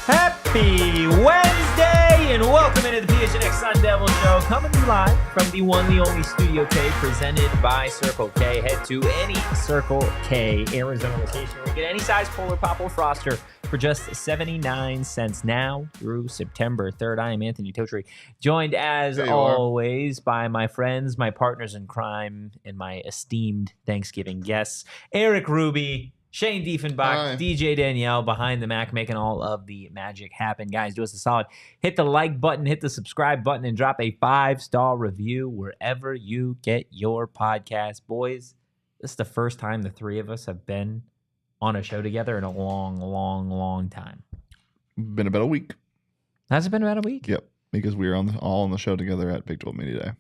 Happy Wednesday and welcome into the PHNX Sun Devils show, coming to you live from the one, the only Studio K, presented by Circle K. Head to any Circle K Arizona location where you get any size Polar Pop or Froster for just 79 cents now through September 3rd. I am Anthony Totri, joined as always by my friends, my partners in crime, and my esteemed Thanksgiving guests, Erik Ruby, Shane Dieffenbach, DJ Danielle behind the Mac, making all of the magic happen. Guys, do us a solid. Hit the like button, hit the subscribe button, and drop a 5-star review wherever you get your podcast. Boys, this is the first time the three of us have been on a show together in a long time. Been about a week. Has it been about a week? Yep, because we were all on the show together at Big 12 Media Day.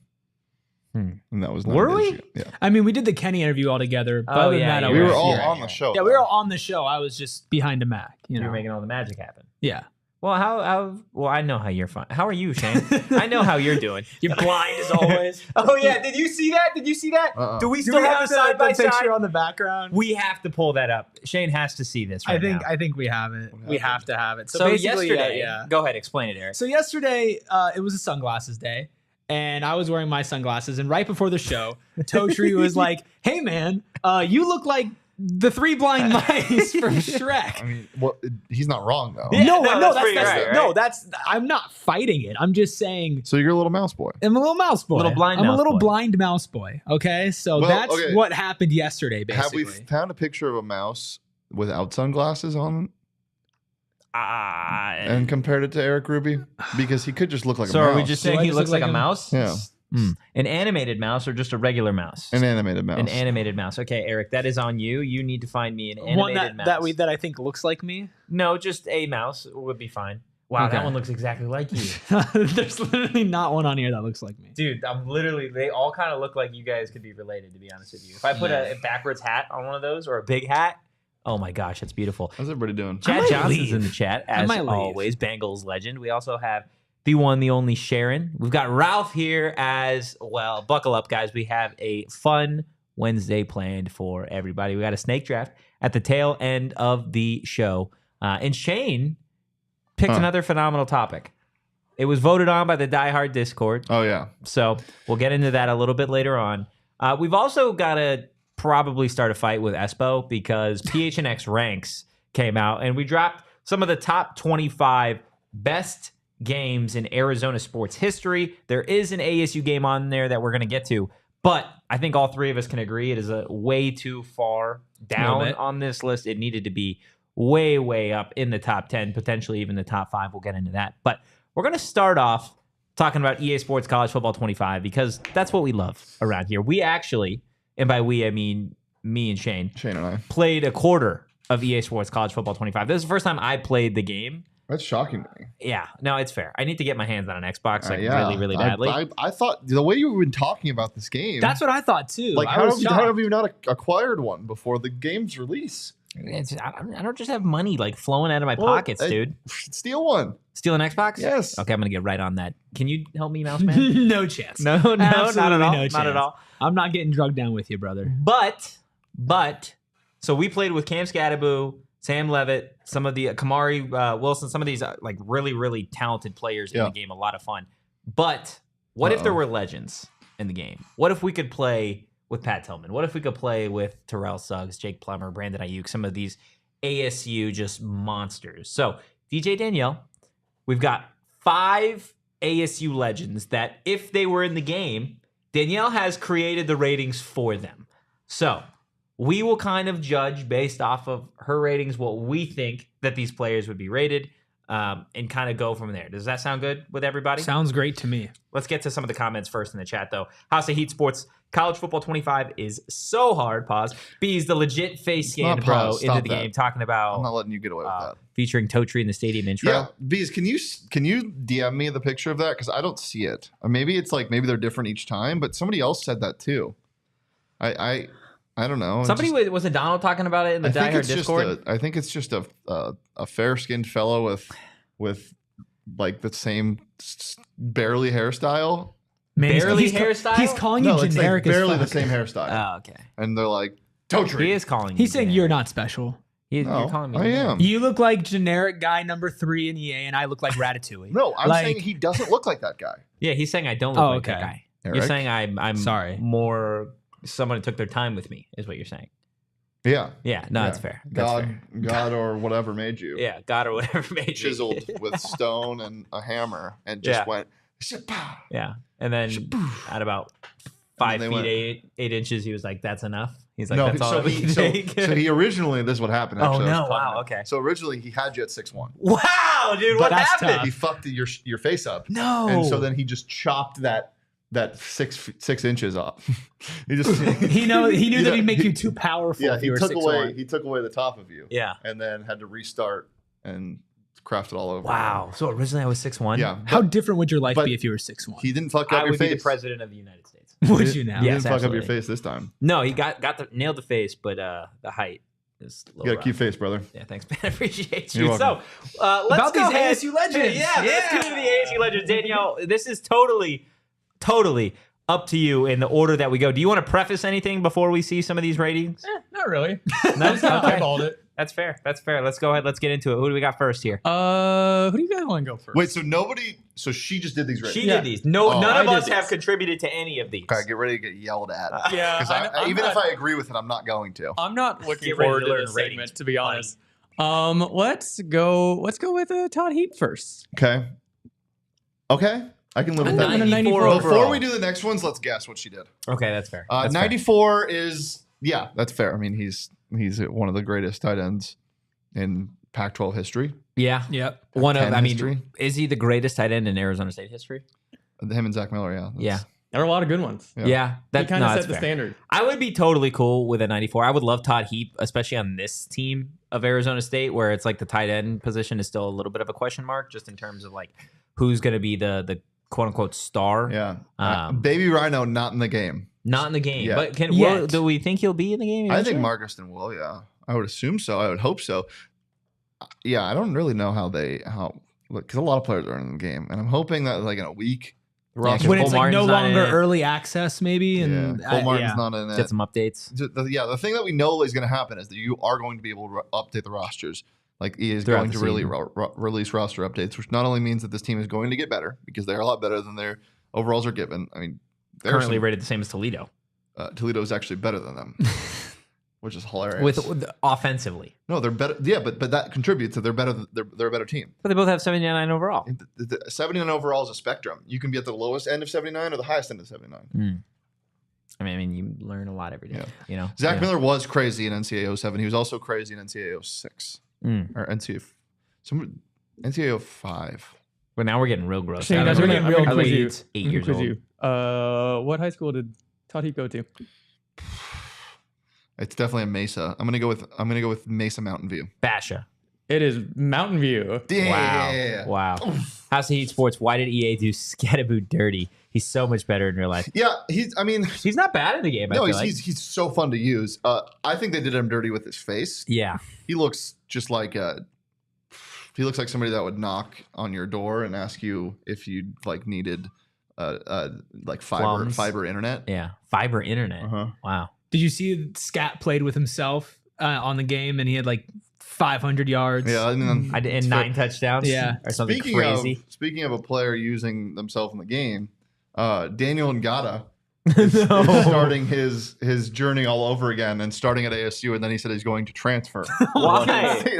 And that was were we? Yeah. I mean, we did the Kenny interview all together. But Oh, other than yeah, that, We were all on the show. Yeah, we were all on the show. I was just behind a Mac. You You're know, making all the magic happen. yeah. Well, well, I know how you're fine. How are you, Shane? I know how you're doing. You're blind as always. Oh yeah, did you see that? Do we Do still we have the side by picture side? on the background? We have to pull that up. Shane has to see this right now. I think we have it. We have to have it. So basically, yesterday, yeah. Go ahead, explain it, Erik. So yesterday, it was a sunglasses day, and I was wearing my sunglasses. And right before the show, Totri was like, "Hey man, you look like the three blind mice from Shrek." I mean, well, he's not wrong though. Yeah, no, that's that's pretty right, right? no, that's I'm not fighting it. I'm just saying So you're a little mouse boy. I'm a little mouse boy. Little blind I'm mouse a little boy. blind mouse boy. Okay, so Well, that's okay. what happened yesterday. Basically, Have we found a picture of a mouse without sunglasses on and compared it to Erik Ruby? Because he could just look like a So mouse. are we just saying Do I he just looks look like a like mouse? Yeah. An animated mouse or just a regular mouse? An animated mouse. An animated mouse. Okay, Erik, that is on you. You need to find me an animated one that mouse. that I think looks like me. No, just a mouse would be fine. Wow, Okay. that one looks exactly like you. There's literally not one on here that looks like me. Dude, they all kind of look like you guys could be related, to be honest with you. If I put a backwards hat on one of those or a big hat, oh my gosh, that's beautiful. How's everybody doing? Chad might Johnson's leave. in the chat, as might leave. always, Bengals legend. We also have the one, the only Sharon. We've got Ralph here as well. Buckle up, guys. We have a fun Wednesday planned for everybody. We got a snake draft at the tail end of the show. And Shane picked another phenomenal topic. It was voted on by the Die Hard Discord. Oh yeah. So we'll get into that a little bit later on. We've also got to probably start a fight with Espo because PHNX Ranks came out and we dropped some of the top 25 best games in Arizona sports history. There is an ASU game on there that we're going to get to, but I think all three of us can agree it is a way too far down on this list. It needed to be way up in the top 10, potentially even the top 5. We'll get into that. But we're going to start off talking about EA Sports College Football 25 because that's what we love around here. We actually, and by we, I mean me and Shane and I played a quarter of EA Sports College Football 25. This is the first time I played the game. That's shocking to me. Yeah, no, it's fair. I need to get my hands on an Xbox Yeah. really badly. I thought the way you've been talking about this game. That's what I thought too. Like, I how was have you not acquired one before the game's release? I don't just have money like flowing out of my pockets, dude. Steal one. Steal an Xbox? Yes. Okay, I'm gonna get right on that. Can you help me, Mouse Man? No chance. No, not at all. Absolutely no Not at chance. all. I'm not getting drugged down with you, brother. But, so we played with Cam Skattebo, Sam Levitt, some of the Kamari Wilson, some of these like really talented players in the game. A lot of fun. But what if there were legends in the game? What if we could play with Pat Tillman? What if we could play with Terrell Suggs, Jake Plummer, Brandon Ayuk, some of these ASU just monsters? So, DJ Danielle, we've got 5 ASU legends that if they were in the game, Danielle has created the ratings for them. So, we will kind of judge based off of her ratings what we think that these players would be rated. and kind of go from there. Does that sound good with everybody? Sounds great to me. Let's get to some of the comments first in the chat, though. ALLCITY Sports, college football 25 is so hard. Pause. B's the legit face scanned bro pause. into Stop the that. game, talking about I'm not letting you get away with that. featuring Totri in the stadium intro. Yeah, Bees, can you DM me the picture of that? Because I don't see it. Or maybe it's like maybe they're different each time, but somebody else said that too. I don't know. Somebody was it Donald talking about it in the Die Hard Discord? I think it's just a fair skinned fellow with like the same barely hairstyle. Man, Barely he's hairstyle? He's calling you it's generic like barely as the fuck. same hairstyle. Oh, okay. And they're like, Totri. He is calling. He's you saying generic. you're not special. You're No, calling me. I generic. am. You look like generic guy number 3 in EA, and I look like Ratatouille. No, I'm Like- saying he doesn't look like that guy. Yeah, he's saying I don't look Oh, like that okay. guy. Eric? You're saying I'm Sorry. more someone who took their time with me is what you're saying. Yeah. Yeah, no, that's fair. That's fair. God or whatever made you. Yeah, God or whatever made you. Chiseled with stone and a hammer and just Yeah. went. "Shapah." Yeah, and then at about 5 they feet went- 8 inches, he was like, "That's enough." He's like, No, "That's all so we he, can so, take." so he originally, this is what happened. Oh, Actually, I was no, talking wow, about- okay. So originally he had you at 6'1". Wow, dude, what That's happened? tough. He fucked your face up. No. And so then he just chopped that 6 inches off. he just He knew You that know, he'd make you too powerful Yeah, if he you were took 6'1". away the top of you. Yeah. And then had to restart and craft it all over. Wow. So originally I was 6'1". Yeah. How different would your life but be if you were 6'1"? He didn't fuck I up your would be face. the president of the United States. Would you now? He Yes, didn't fuck up your absolutely. face this time. No, he nailed the face, but the height is a You little got a rough. cute face, brother. Yeah, thanks, man. I appreciate You're you. So, let's About go these ahead. ASU legends. Yeah, let's get into the ASU legends. Danielle, this is totally up to you in the order that we go. Do you want to preface anything before we see some of these ratings? Not really. No? I just kind of Okay. eyeballed it. That's fair. That's fair. Let's go ahead. Let's get into it. Who do we got first here? Who do you guys want to go first? Wait, so nobody. So she just did these ratings. She Yeah. did these. No, Oh, none I of did us these. have contributed to any of these. Okay, get ready to get yelled at. yeah, Because I'm even not, if I agree with it, I'm not going to. I'm not looking Get ready forward to to learn this ratings, segment, to be honest. Let's go with Todd Heap first. Okay. Okay. I can live with I'm that. a 94 overall. Before we do the next ones, let's guess what she did. Okay, that's fair. That's fair. 94 is that's fair. I mean, he's one of the greatest tight ends in Pac-12 history. Yeah. Yep. One of, 10 I mean, history. is he the greatest tight end in Arizona State history? Him and Zach Miller, yeah. Yeah. There are a lot of good ones. Yeah. Yeah. He kind of that's set the fair. standard. I would be totally cool with a 94. I would love Todd Heap, especially on this team of Arizona State, where it's like the tight end position is still a little bit of a question mark, just in terms of like who's going to be the quote unquote star. Yeah. Baby Rhino not in the game. Not in the game, Yeah. but Yet. do we think he'll be in the game? I think eventually? Marcuston will, yeah. I would assume so. I would hope so. Yeah, I don't really know how because a lot of players are in the game, and I'm hoping that like in a week, the Yeah, roster When Cole it's like no Martin's not in longer it. early access, maybe. And Cole Martin's not in it. Get some updates. The thing that we know is going to happen is that you are going to be able to update the rosters. Like he is Throughout going the to really season. release roster updates, which not only means that this team is going to get better because they're a lot better than their overalls are given. I mean, they're Currently rated the same as Toledo Toledo is actually better than them, which is hilarious. with offensively, no, they're better. Yeah, but that contributes that they're better. They're a better team. but they both have 79 overall. The 79 overall is a spectrum. You can be at the lowest end of 79 or the highest end of 79. I mean, you learn a lot every day. Yeah. You know, Zach Yeah. Miller was crazy in NCAA 07. He was also crazy in NCAA 06 or NCAA 05. But now we're getting real gross. Shane, I guys, don't we're know. getting real I was quiz you. 8 years Quiz old. you. What high school did Todd Heap go to? It's definitely a Mesa. I'm gonna go with Mesa Mountain View. Basha. It is Mountain View. Yeah. Wow. ALLCITY Sports. Why did EA do Skattebo dirty? He's so much better in real life. Yeah, he's Not bad in the game. I no, feel like. he's so fun to use. I think they did him dirty with his face. Yeah. He looks just like he looks like somebody that would knock on your door and ask you if you like needed like Plums. fiber internet. Yeah. Fiber internet. Uh-huh. Wow. Did you see Scat played with himself on the game, and he had like 500 yards? Yeah, I mean, And 9 touchdowns. Yeah. Or something crazy. Speaking of a player using themselves in the game, Daniel Ngata No. is starting his journey all over again and starting at ASU, and then he said he's going to transfer. Why?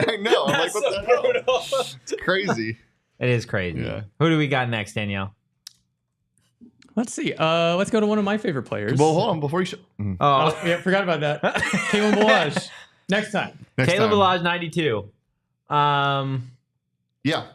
I know. I'm like, what the hell? It's crazy. It is crazy. Yeah. Who do we got next, Danielle? Let's see. Let's go to one of my favorite players. Well, hold on before you. Oh, yeah, forgot about that. Kalen Balazs. Next time. Next Caleb time. Balazs, 92. Yeah,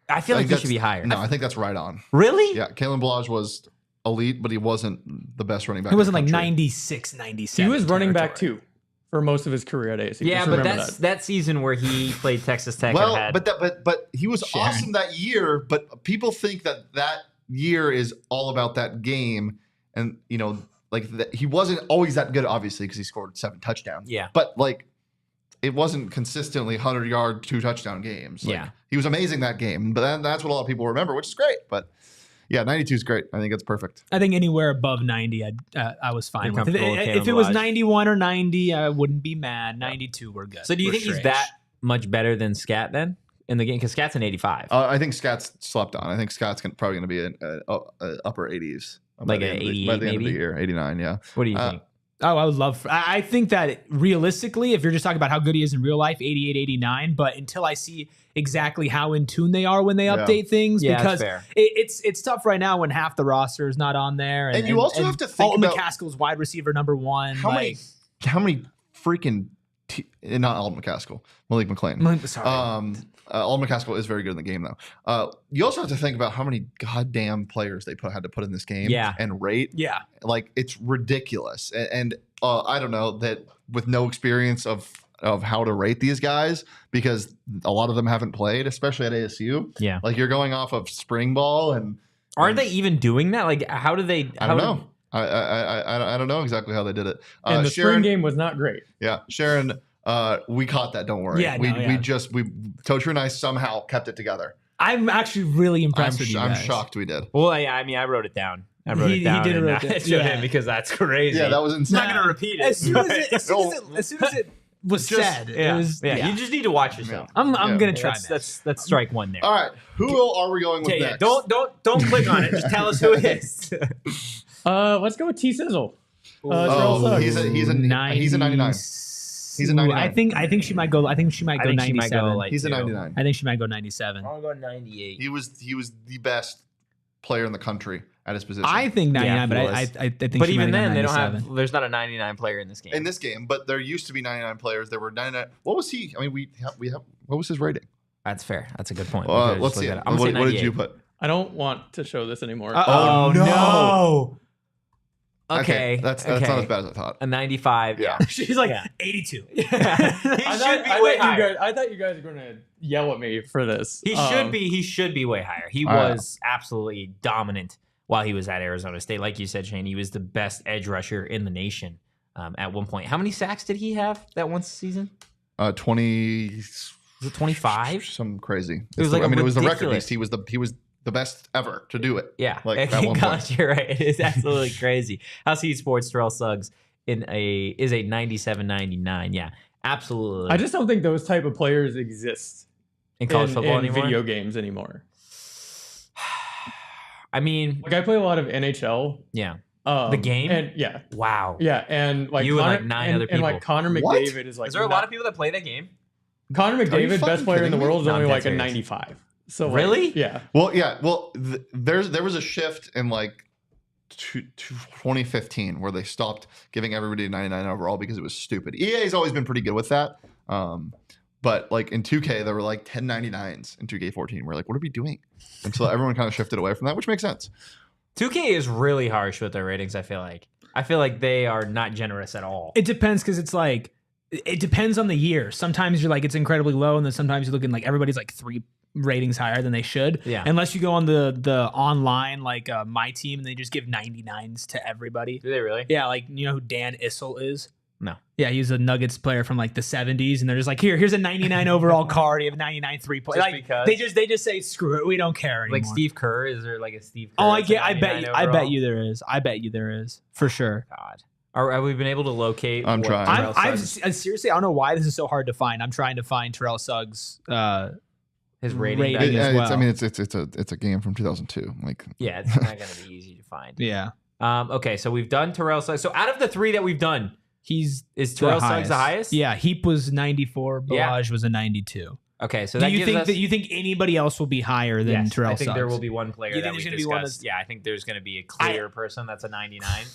I feel like he that's- should be higher. No, I think that's right on. Really? Yeah, Kalen Ballage was elite, but he wasn't the best running back. He wasn't in like the country. 96, 97. He was running back territory. too for most of his career at ASU. Yeah, Just but remember that season where he played Texas Tech. Well, and had, but he was Sharon. awesome that year. But people think that year is all about that game, and he wasn't always that good, obviously, because he scored 7 touchdowns. Yeah. But it wasn't consistently 100-yard, 2-touchdown games. Yeah. He was amazing that game, but that's what a lot of people remember, which is great. But yeah, 92 is great. I think it's perfect. I think anywhere above 90, I was fine You're with. If, comfortable with if Kalen it was Ballage. 91 or 90, I wouldn't be mad. 92, we're good. so do you We're think he's straight. that much better than Scat then in the game? Because Scat's an 85. I think Scott's slept on. I think Scott's probably going to be in upper 80s. Like by an the 88 end of maybe? the year, 89, yeah. What do you think? Oh, I would love. I think that realistically, if you're just talking about how good he is in real life, 88, 89. But until I see exactly how in tune they are when they Yeah. update things, Yeah, because that's fair. it's tough right now when half the roster is not on there, And you also have to think Alton about- McCaskill's wide receiver number 1. How many freaking not Alden McCaskill, Malik McLean. Sorry. Alden McCaskill is very good in the game, though. You also have to think about how many goddamn players they had to put in this game, Yeah. and rate. yeah. Like, it's ridiculous. And I don't know that with no experience of how to rate these guys, because a lot of them haven't played, especially at ASU. Yeah. Like, you're going off of spring ball, and Aren't they even doing that? Like, how do they? I don't know. I don't know exactly how they did it. and the Sharon, spring game was not great. Yeah, Sharon, we caught that. Don't worry. Yeah, we no, yeah. Totri and I somehow kept it together. I'm actually really impressed with you I'm guys. shocked we did. Well, yeah, I mean, I wrote it down. I wrote He it down. did and write I it- showed yeah. him because that's crazy. Yeah, that was I'm insane. not gonna repeat it. As soon as it was Just- said, yeah. it was. yeah, you just need to watch yourself. I'm Yeah. gonna try. Let's strike one there. All right, who are we going with Okay, yeah, next? don't click on it. Just tell us who it is. Let's go with T Sizzle. Terrell Oh, Suggs. he's a 99. He's a 99. I think she might go. I think she might I go think she 97. might go like He's a two. 99. I think she might go 97. I'm gonna go 98. He was the best player in the country at his position. I think 99, Yeah, but he I was. think. But she even might go then, they don't 97. have. There's not a 99 player in this game. in this game, but there used to be 99 players. There were 99. What was he? I mean, we have. What was his rating? That's fair. That's a good point. We could've just Let's see looked it. at I'm gonna say What did 98. you put? I don't want to show this anymore. Oh, no. Okay, that's not as bad as I thought. A 95. Yeah. She's like Yeah. 82. he should be way higher. I thought you guys were gonna yell at me for this. He should be. He should be way higher. He All right. was absolutely dominant while he was at Arizona State. Like you said, Shane, he was the best edge rusher in the nation at one point. How many sacks did he have that one season? 20. Was it 25? Some crazy. It was like I mean, it was the record. ridiculous. He was the best ever to do it. Yeah, Like, in at one college, point. you're right. It is absolutely crazy. ALLCITY Sports Terrell Suggs is a 97-99. Yeah, absolutely. I just don't think those type of players exist in college football in anymore. video games anymore. I mean, Like I play a lot of NHL. yeah. The game? and yeah, Wow. and like You and, Connor, like, 9 other and like people. Connor What? McDavid is like Is there a lot of people that play that game? Connor Are you McDavid, fucking best player in the kidding me? world, is No, only I'm like dead a serious. 95. So like, Really? yeah. Well, yeah. Well, there was a shift in like 2015 where they stopped giving everybody a 99 overall because it was stupid. EA's always been pretty good with that. But like in 2K, there were like 1099s in 2K14. We're like, what are we doing? And so everyone kind of shifted away from that, which makes sense. 2K is really harsh with their ratings. I feel like they are not generous at all. It depends because it's like it depends on the year. Sometimes you're like it's incredibly low, and then sometimes you're looking like everybody's like 3 ratings higher than they should. Yeah. Unless you go on the online like my team and they just give 99s to everybody. Do they really? Yeah, like you know who Dan Issel is? No. Yeah, he's a Nuggets player from like the 70s, and they're just like, here's a 99 overall card. You have a 99 3-point. Just Like because? they just say screw it, we don't care anymore. Like Steve Kerr? Is there like a Steve Kerr? Oh, I that's a get. I bet 99 you. I overall? bet you there is. I bet you there is for sure. God. Have we been able to locate? I'm what trying. Terrell I'm Suggs- seriously. I don't know why this is so hard to find. I'm trying to find Terrell Suggs. his rating. rating back as then. well. I mean, it's a game from 2002. Like, Yeah, it's not going to be easy to find. Yeah, Okay, so we've done Terrell Suggs. So out of the 3 that we've done, he's is Terrell Suggs the highest? Yeah, Heap was 94. Yeah. Balaj was a 92. Okay, so Do that you gives think us, that you think anybody else will be higher than yes, Terrell I think Suggs? there will be one player You that think we there's gonna be one discussed. that's- Yeah, I think there's going to be a clear person that's a 99,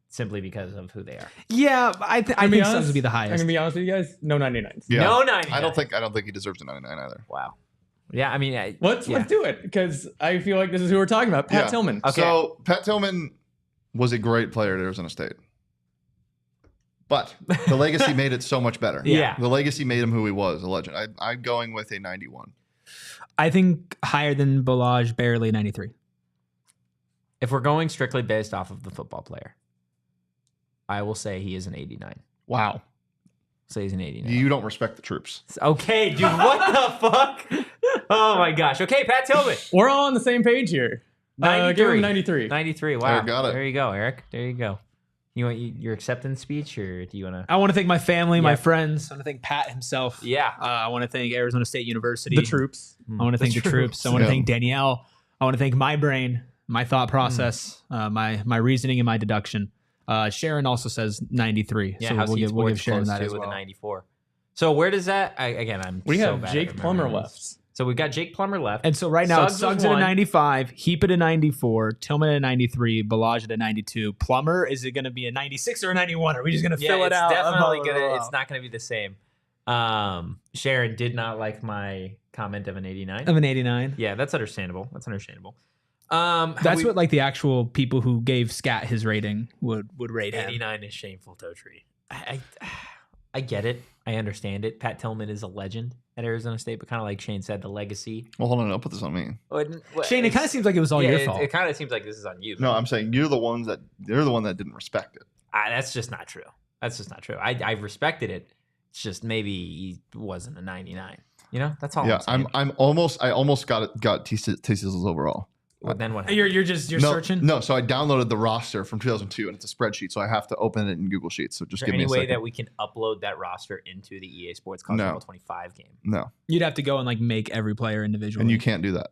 simply because of who they are. Yeah, I think Suggs would be the I'm highest. gonna be honest with you guys. No 99s. yeah. No 99. I don't think he deserves a 99 either. Wow. Yeah, I mean, Let's do it because I feel like this is who we're talking about. Pat Yeah. Tillman. Okay. So Pat Tillman was a great player at Arizona State. But the legacy made it so much better. Yeah. The legacy made him who he was, a legend. I'm going with a 91. I think higher than Balaj, barely 93. if we're going strictly based off of the football player, I will say he is an 89. Wow. Say he's an 89. You don't respect the troops. Okay, dude, what the fuck? Oh my gosh. Okay, Pat Tillman. We're all on the same page here. Give him 93. 93. Wow. Eric got it. There you go, Eric. There you go. You want your acceptance speech, or do you want to? I want to thank my family, my Yeah. friends. I want to thank Pat himself. Yeah. I want to thank Arizona State University. The troops. I want to thank the troops. I want to Yeah. thank Danielle. I want to thank my brain, my thought process, my reasoning, and my deduction. Sharon also says 93. Yeah, so House we'll Heat give Sports Sharon close that too as with well. a 94. So where does that? We so have bad at Jake Plummer remembering left. these. So we've got Jake Plummer left. And so right now it's Suggs was Suggs at a one. 95, Heap at a 94, Tillman at a 93, Balaj at a 92. Plummer, is it going to be a 96 or a 91? Are we just going to fill it it's out? definitely gonna. It's not gonna be the same. Sharon did not like my comment of an 89. of an 89. Yeah, that's understandable. That's understandable. That's what like the actual people who gave Scat his rating would rate him. 89 is shameful, Totri. I get it. I understand it. Pat Tillman is a legend at Arizona State, but kind of like Shane said, the legacy. Well, hold on. Don't put this on me. Shane, it kind of seems like it was all your fault. It kind of seems like this is on you. No, I'm saying you're the one that didn't respect it. That's just not true. That's just not true. I respected it. It's just maybe he wasn't a 99. You know, that's all. Yeah, I'm saying. I almost got T-Sizzles overall. Well, then what happened? You're searching? No, so I downloaded the roster from 2002 and it's a spreadsheet, so I have to open it in Google Sheets. So just Is there give me any a way second. that we can upload that roster into the EA Sports College No. Football 25 game? No, You'd have to go and like make every player individually. and you can't do that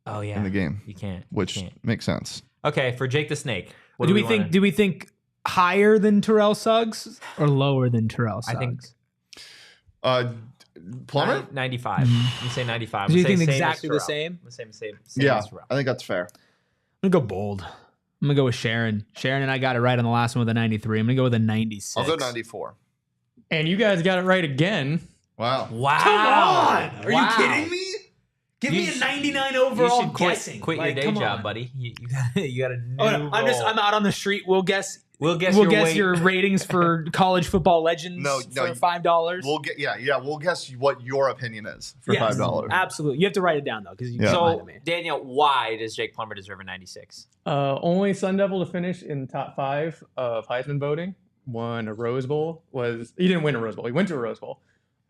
Oh yeah, in the game, You can't. which You can't. makes sense. Okay, for Jake the Snake. What Do we wanna- think higher than Terrell Suggs or lower than Terrell Suggs? I think Plumber? 95. You say 95. Do you We'll say think same as exactly the Terrell. same? We'll say same Yeah, as Terrell. I think that's fair. I'm gonna go bold. I'm gonna go with Sharon. Sharon and I got it right on the last one with a 93. I'm gonna go with a 96. I'll go 94. And you guys got it right again. Wow. Wow. Come on! Are Wow. you kidding me? Give You me a should- 99 You overall should guessing. quit your Like, day come job, on. buddy. You got a new Oh, no, I'm out on the street. We'll guess We'll guess your ratings for college football legends No, for $5. We'll get we'll guess what your opinion is for Yes, $5. Absolutely. You have to write it down though, because you Yeah. can't lie to So, me. Daniel, why does Jake Plummer deserve a 96? Only Sun Devil to finish in the top 5 of Heisman voting. Won a Rose Bowl. He didn't win a Rose Bowl. He went to a Rose Bowl.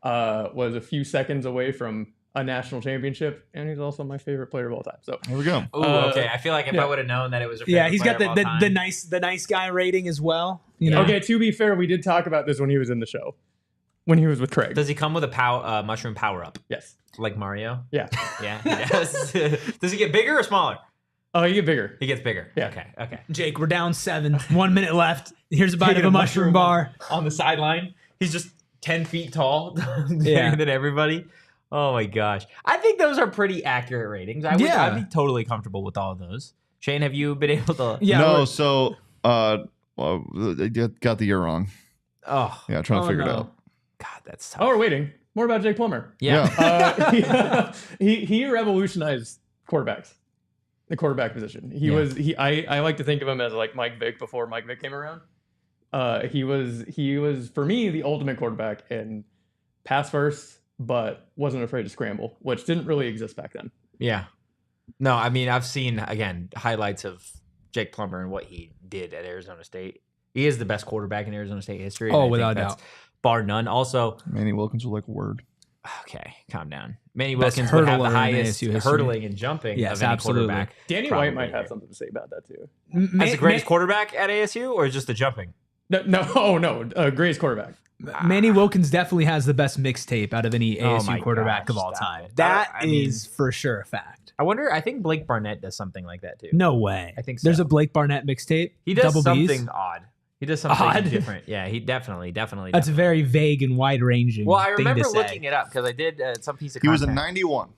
Was a few seconds away from a national championship, and he's also my favorite player of all time. So Here we go. Ooh, okay. I feel like if I would have known that it was your favorite Yeah, he's got player of the all the time. nice guy rating as well. You know? okay, to be fair, we did talk about this when he was in the show, when he was with Craig. Does he come with a mushroom power up Yes. like Mario? Yeah. Yeah, he does. Does he get bigger or smaller? Oh, you get bigger. He gets bigger. Yeah. Okay. Jake, we're down 7. 1 minute left. Here's a bite Taking of a mushroom bar. on the sideline. He's just 10 feet tall, bigger Yeah. than everybody. Oh my gosh. I think those are pretty accurate ratings. I'd be totally comfortable with all of those. Shane, have you been able to? Yeah. No, so they got the year wrong. Oh, Yeah, trying to figure it no. out. God, that's tough. Oh, we're waiting. More about Jake Plummer. Yeah. He revolutionized quarterbacks, the quarterback position. I like to think of him as like Mike Vick before Mike Vick came around. He was for me the ultimate quarterback in pass first, but wasn't afraid to scramble, which didn't really exist back then. Yeah. No, I mean, I've seen, again, highlights of Jake Plummer and what he did at Arizona State. He is the best quarterback in Arizona State history. and I Oh, think without that's doubt. Bar none. Also, Manny Wilkins was like a word. okay, calm down. Manny Best Wilkins would have the hurtler in highest ASU history. hurdling and jumping Yes, of any absolutely. quarterback. Danny Probably White might have here. something to say about that too. As the greatest quarterback at ASU or just the jumping? Greatest quarterback. Manny Wilkins definitely has the best mixtape out of any Oh ASU my quarterback gosh, of all stop time. it. That I mean- is for sure a fact. I think Blake Barnett does something like that too. No way. I think so. There's a Blake Barnett mixtape. He does Double something B's. odd. He does something Odd? different. Yeah, he definitely. That's very vague and wide ranging. Well, I thing remember to say. looking it up because I did some piece of He was a content. 91.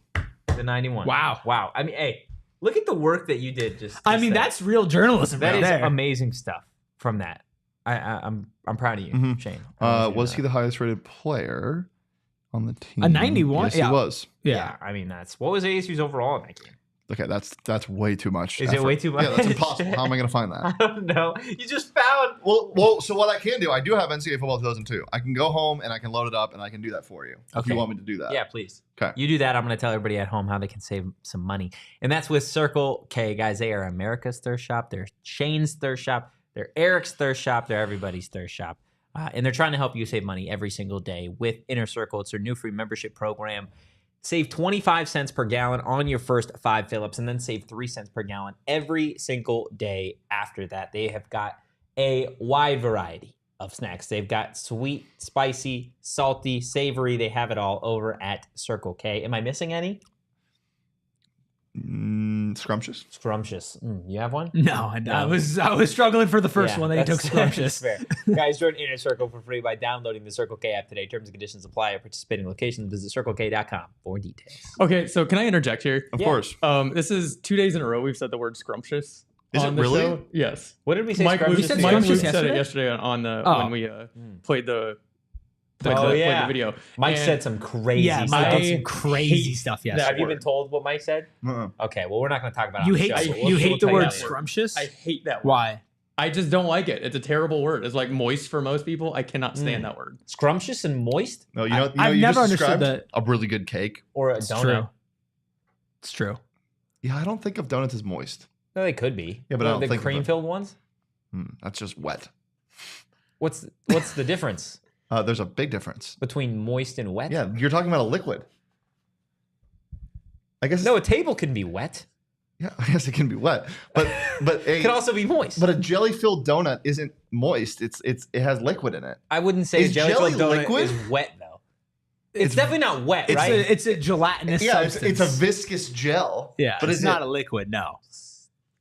The 91. Wow. Wow. I mean, hey, look at the work that you did. I mean, there. that's real journalism That right is there. amazing stuff from that. I'm proud of you, Mhm. Shane. Was he the highest rated player on the team. A 91? Yes, Yeah. he was. Yeah. I mean, what was ASU's overall in that game? Okay, that's way too much. Is it way too much? Yeah, that's impossible. How am I going to find I that? don't know. You just found. Well, so what I can do, I do have NCAA Football 2002. I can go home and I can load it up and I can do that for you. If Okay. you want me to do that. Yeah, please. Okay. You do that. I'm going to tell everybody at home how they can save some money. And that's with Circle K, guys. They are America's thirst shop. They're Shane's thirst shop. They're Eric's thirst shop. They're everybody's thirst shop. And they're trying to help you save money every single day with Inner Circle. It's their new free membership program. Save 25 cents per gallon on your first 5 fill-ups and then save 3 cents per gallon every single day after that. They have got a wide variety of snacks. They've got sweet, spicy, salty, savory. They have it all over at Circle K. Am I missing any? Scrumptious. Scrumptious. You have one? No, I was struggling for the first Yeah, one that you took that's scrumptious. fair. Guys, join Inner Circle for free by downloading the Circle K app today. Terms and conditions apply at participating locations. Visit CircleK.com for details. Okay, so can I interject here? Of Yeah. course. This is 2 days in a row we've said the word scrumptious. Is on it the really? show. Yes. What did we say? Mike scrumptious said is? Mike scrumptious Luke said it yesterday? yesterday on the Oh. when we played the Oh, played yeah. the video. Mike And said some crazy Yeah, stuff. Mike did I some crazy hate stuff that yesterday. Have you word. been told what Mike said? Uh-uh. Okay, well, we're not going to talk about it You on the hate show, but we'll you hate the tell word that scrumptious? I hate that word. Why? I just don't like it. It's a terrible word. It's like moist for most people. I cannot stand that word. Scrumptious and moist No, I've you never just understood described a really good cake. or a It's donut? true. It's true. Yeah, I don't think of donuts as moist. No, they could be. Yeah, but I don't the think of them. cream-filled ones? That's just wet. What's the difference There's a big difference. between moist and wet? Yeah, you're talking about a liquid. I guess No, a table can be wet. yeah, I guess it can be wet, but It can also be moist. but a jelly-filled donut isn't moist. It has liquid in it. I wouldn't say Is a jelly-filled jelly donut liquid? is wet, though. It's definitely not wet, right? It's a gelatinous Yeah, substance. it's a viscous gel. Yeah, but it's is not it, a liquid. No,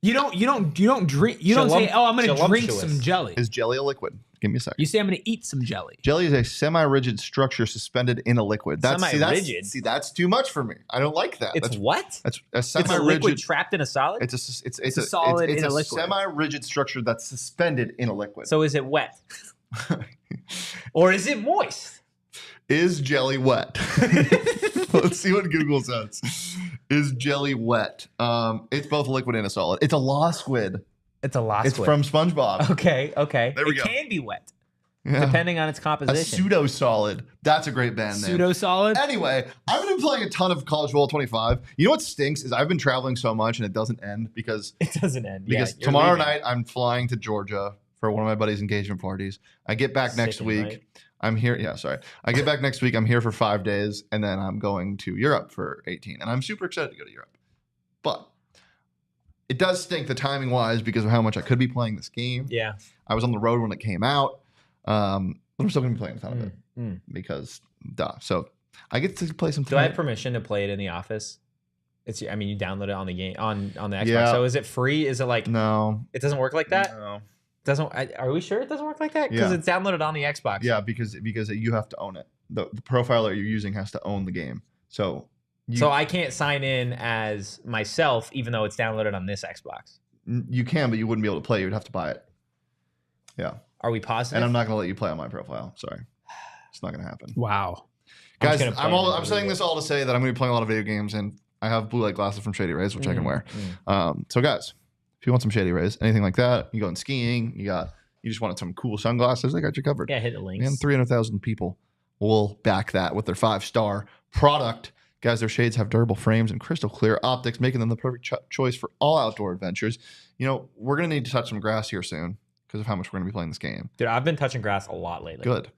you don't drink. You don't say, "Oh, I'm going to drink some jelly." is jelly a liquid? Give me a second. You say, "I'm going to eat some jelly." Jelly is a semi-rigid structure suspended in a liquid. Semi-rigid? See, that's too much for me. I don't like that. It's what? That's a It's a liquid semi-rigid. trapped in a solid? It's a solid in a liquid. semi-rigid structure that's suspended in a liquid. So is it wet? Or is it moist? Is jelly wet? Let's see what Google says. Is jelly wet? It's both a liquid and a solid. It's a law squid. It's a lost It's from SpongeBob. Okay. There we it go. can be wet, Yeah. depending on its A composition. pseudo solid. That's a great band name. Pseudo solid. Anyway, I've been playing a ton of College Football 25. You know what stinks is I've been traveling so much and it doesn't end because It doesn't end. because Yeah, you're tomorrow leaving. night I'm flying to Georgia for one of my buddies' engagement parties. I get back next Sickening, week. right? I'm here. Yeah, sorry. I get back next week. I'm here for 5 days, and then I'm going to Europe for 18. And I'm super excited to go to Europe. But it does stink the timing wise because of how much I could be playing this game. Yeah. I was on the road when it came out. But I'm still going to be playing a ton of it because duh. So I get to play some. Do I have permission to play it in the office? I mean, you download it on the game on the Xbox. Yeah. So is it free? Is it like No. it doesn't work like that? No. Are we sure it doesn't work like that? Because Yeah. it's downloaded on the Xbox. Yeah, because you have to own it. The profile that you're using has to own the game. So So I can't sign in as myself, even though it's downloaded on this Xbox. you can, but you wouldn't be able to play. You'd have to buy it. Yeah. Are we positive? And I'm not going to let you play on my profile. Sorry. It's not going to happen. Wow. I'm Guys, just gonna play I'm saying this all to say that I'm going to be playing a lot of video games, and I have blue light glasses from Shady Rays, which I can wear. So, guys, if you want some Shady Rays, anything like that, you going skiing, you just wanted some cool sunglasses, they got you covered. Yeah, hit the links. And 300,000 people will back that with their 5-star product. Guys, their shades have durable frames and crystal clear optics, making them the perfect choice for all outdoor adventures. You know, we're going to need to touch some grass here soon because of how much we're going to be playing this game. Dude, I've been touching grass a lot lately. Good.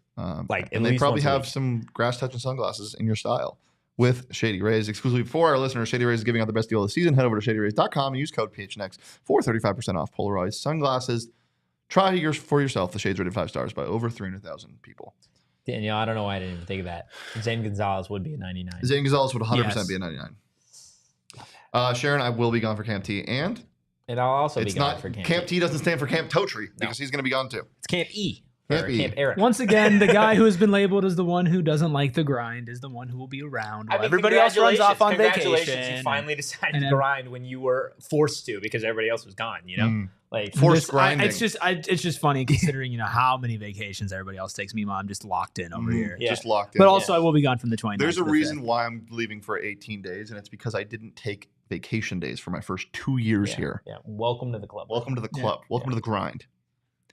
Like, at and they least probably once a have week. some grass touching sunglasses in your style with Shady Rays. Exclusively for our listeners, Shady Rays is giving out the best deal of the season. Head over to shadyrays.com and use code PHNX for 35% off polarized sunglasses. Try yours for yourself. The shades rated 5 stars by over 300,000 people. Daniel, I don't know why I didn't even think of that. Zane Gonzalez would be a 99. Zane Gonzalez would 100% Yes. be a 99. Sharon, I will be gone for Camp T, and And I'll also be it's gone not for Camp Camp T. T doesn't stand for Camp Totri because he's going to be gone too. It's Camp E. Can't be. Camp Erik. Once again, the guy who has been labeled as the one who doesn't like the grind is the one who will be around while everybody else runs off on Congratulations, vacation. you finally decided and to then- grind when you were forced to because everybody else was gone. You know, like Forced grinding. It's just funny considering how many vacations everybody else takes. Meanwhile, I'm just locked in over here. Yeah. Just locked in. But also, I will be gone from the 29th. There's a to the reason 5th. why I'm leaving for 18 days, and it's because I didn't take vacation days for my first 2 years here. Yeah, welcome to the club. Welcome to the club. Welcome to the grind.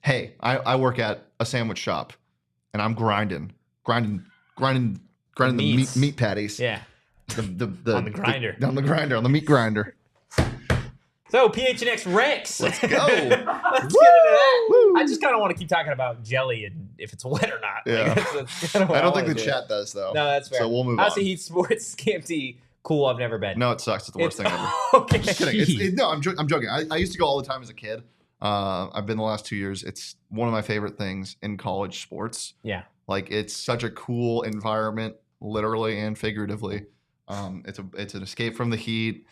Hey, I work at a sandwich shop, and I'm grinding the Meats. meat patties. Yeah. The On the grinder. on the grinder, on the meat grinder. So PHNX Ranks. Let's go. Let's get into that. Woo. I just kind of want to keep talking about jelly and if it's wet or not. Yeah. That's kinda what I don't think wanna the do. chat does though. No, that's fair. So we'll move ALLCITY on. Heat Sports Scampty. Cool. I've never been. No, it sucks. It's the worst thing ever. Okay. Just kidding. No, I'm joking. I used to go all the time as a kid. I've been the last 2 years. It's one of my favorite things in college sports. Yeah. Like it's such a cool environment, literally and figuratively. It's an escape from the heat.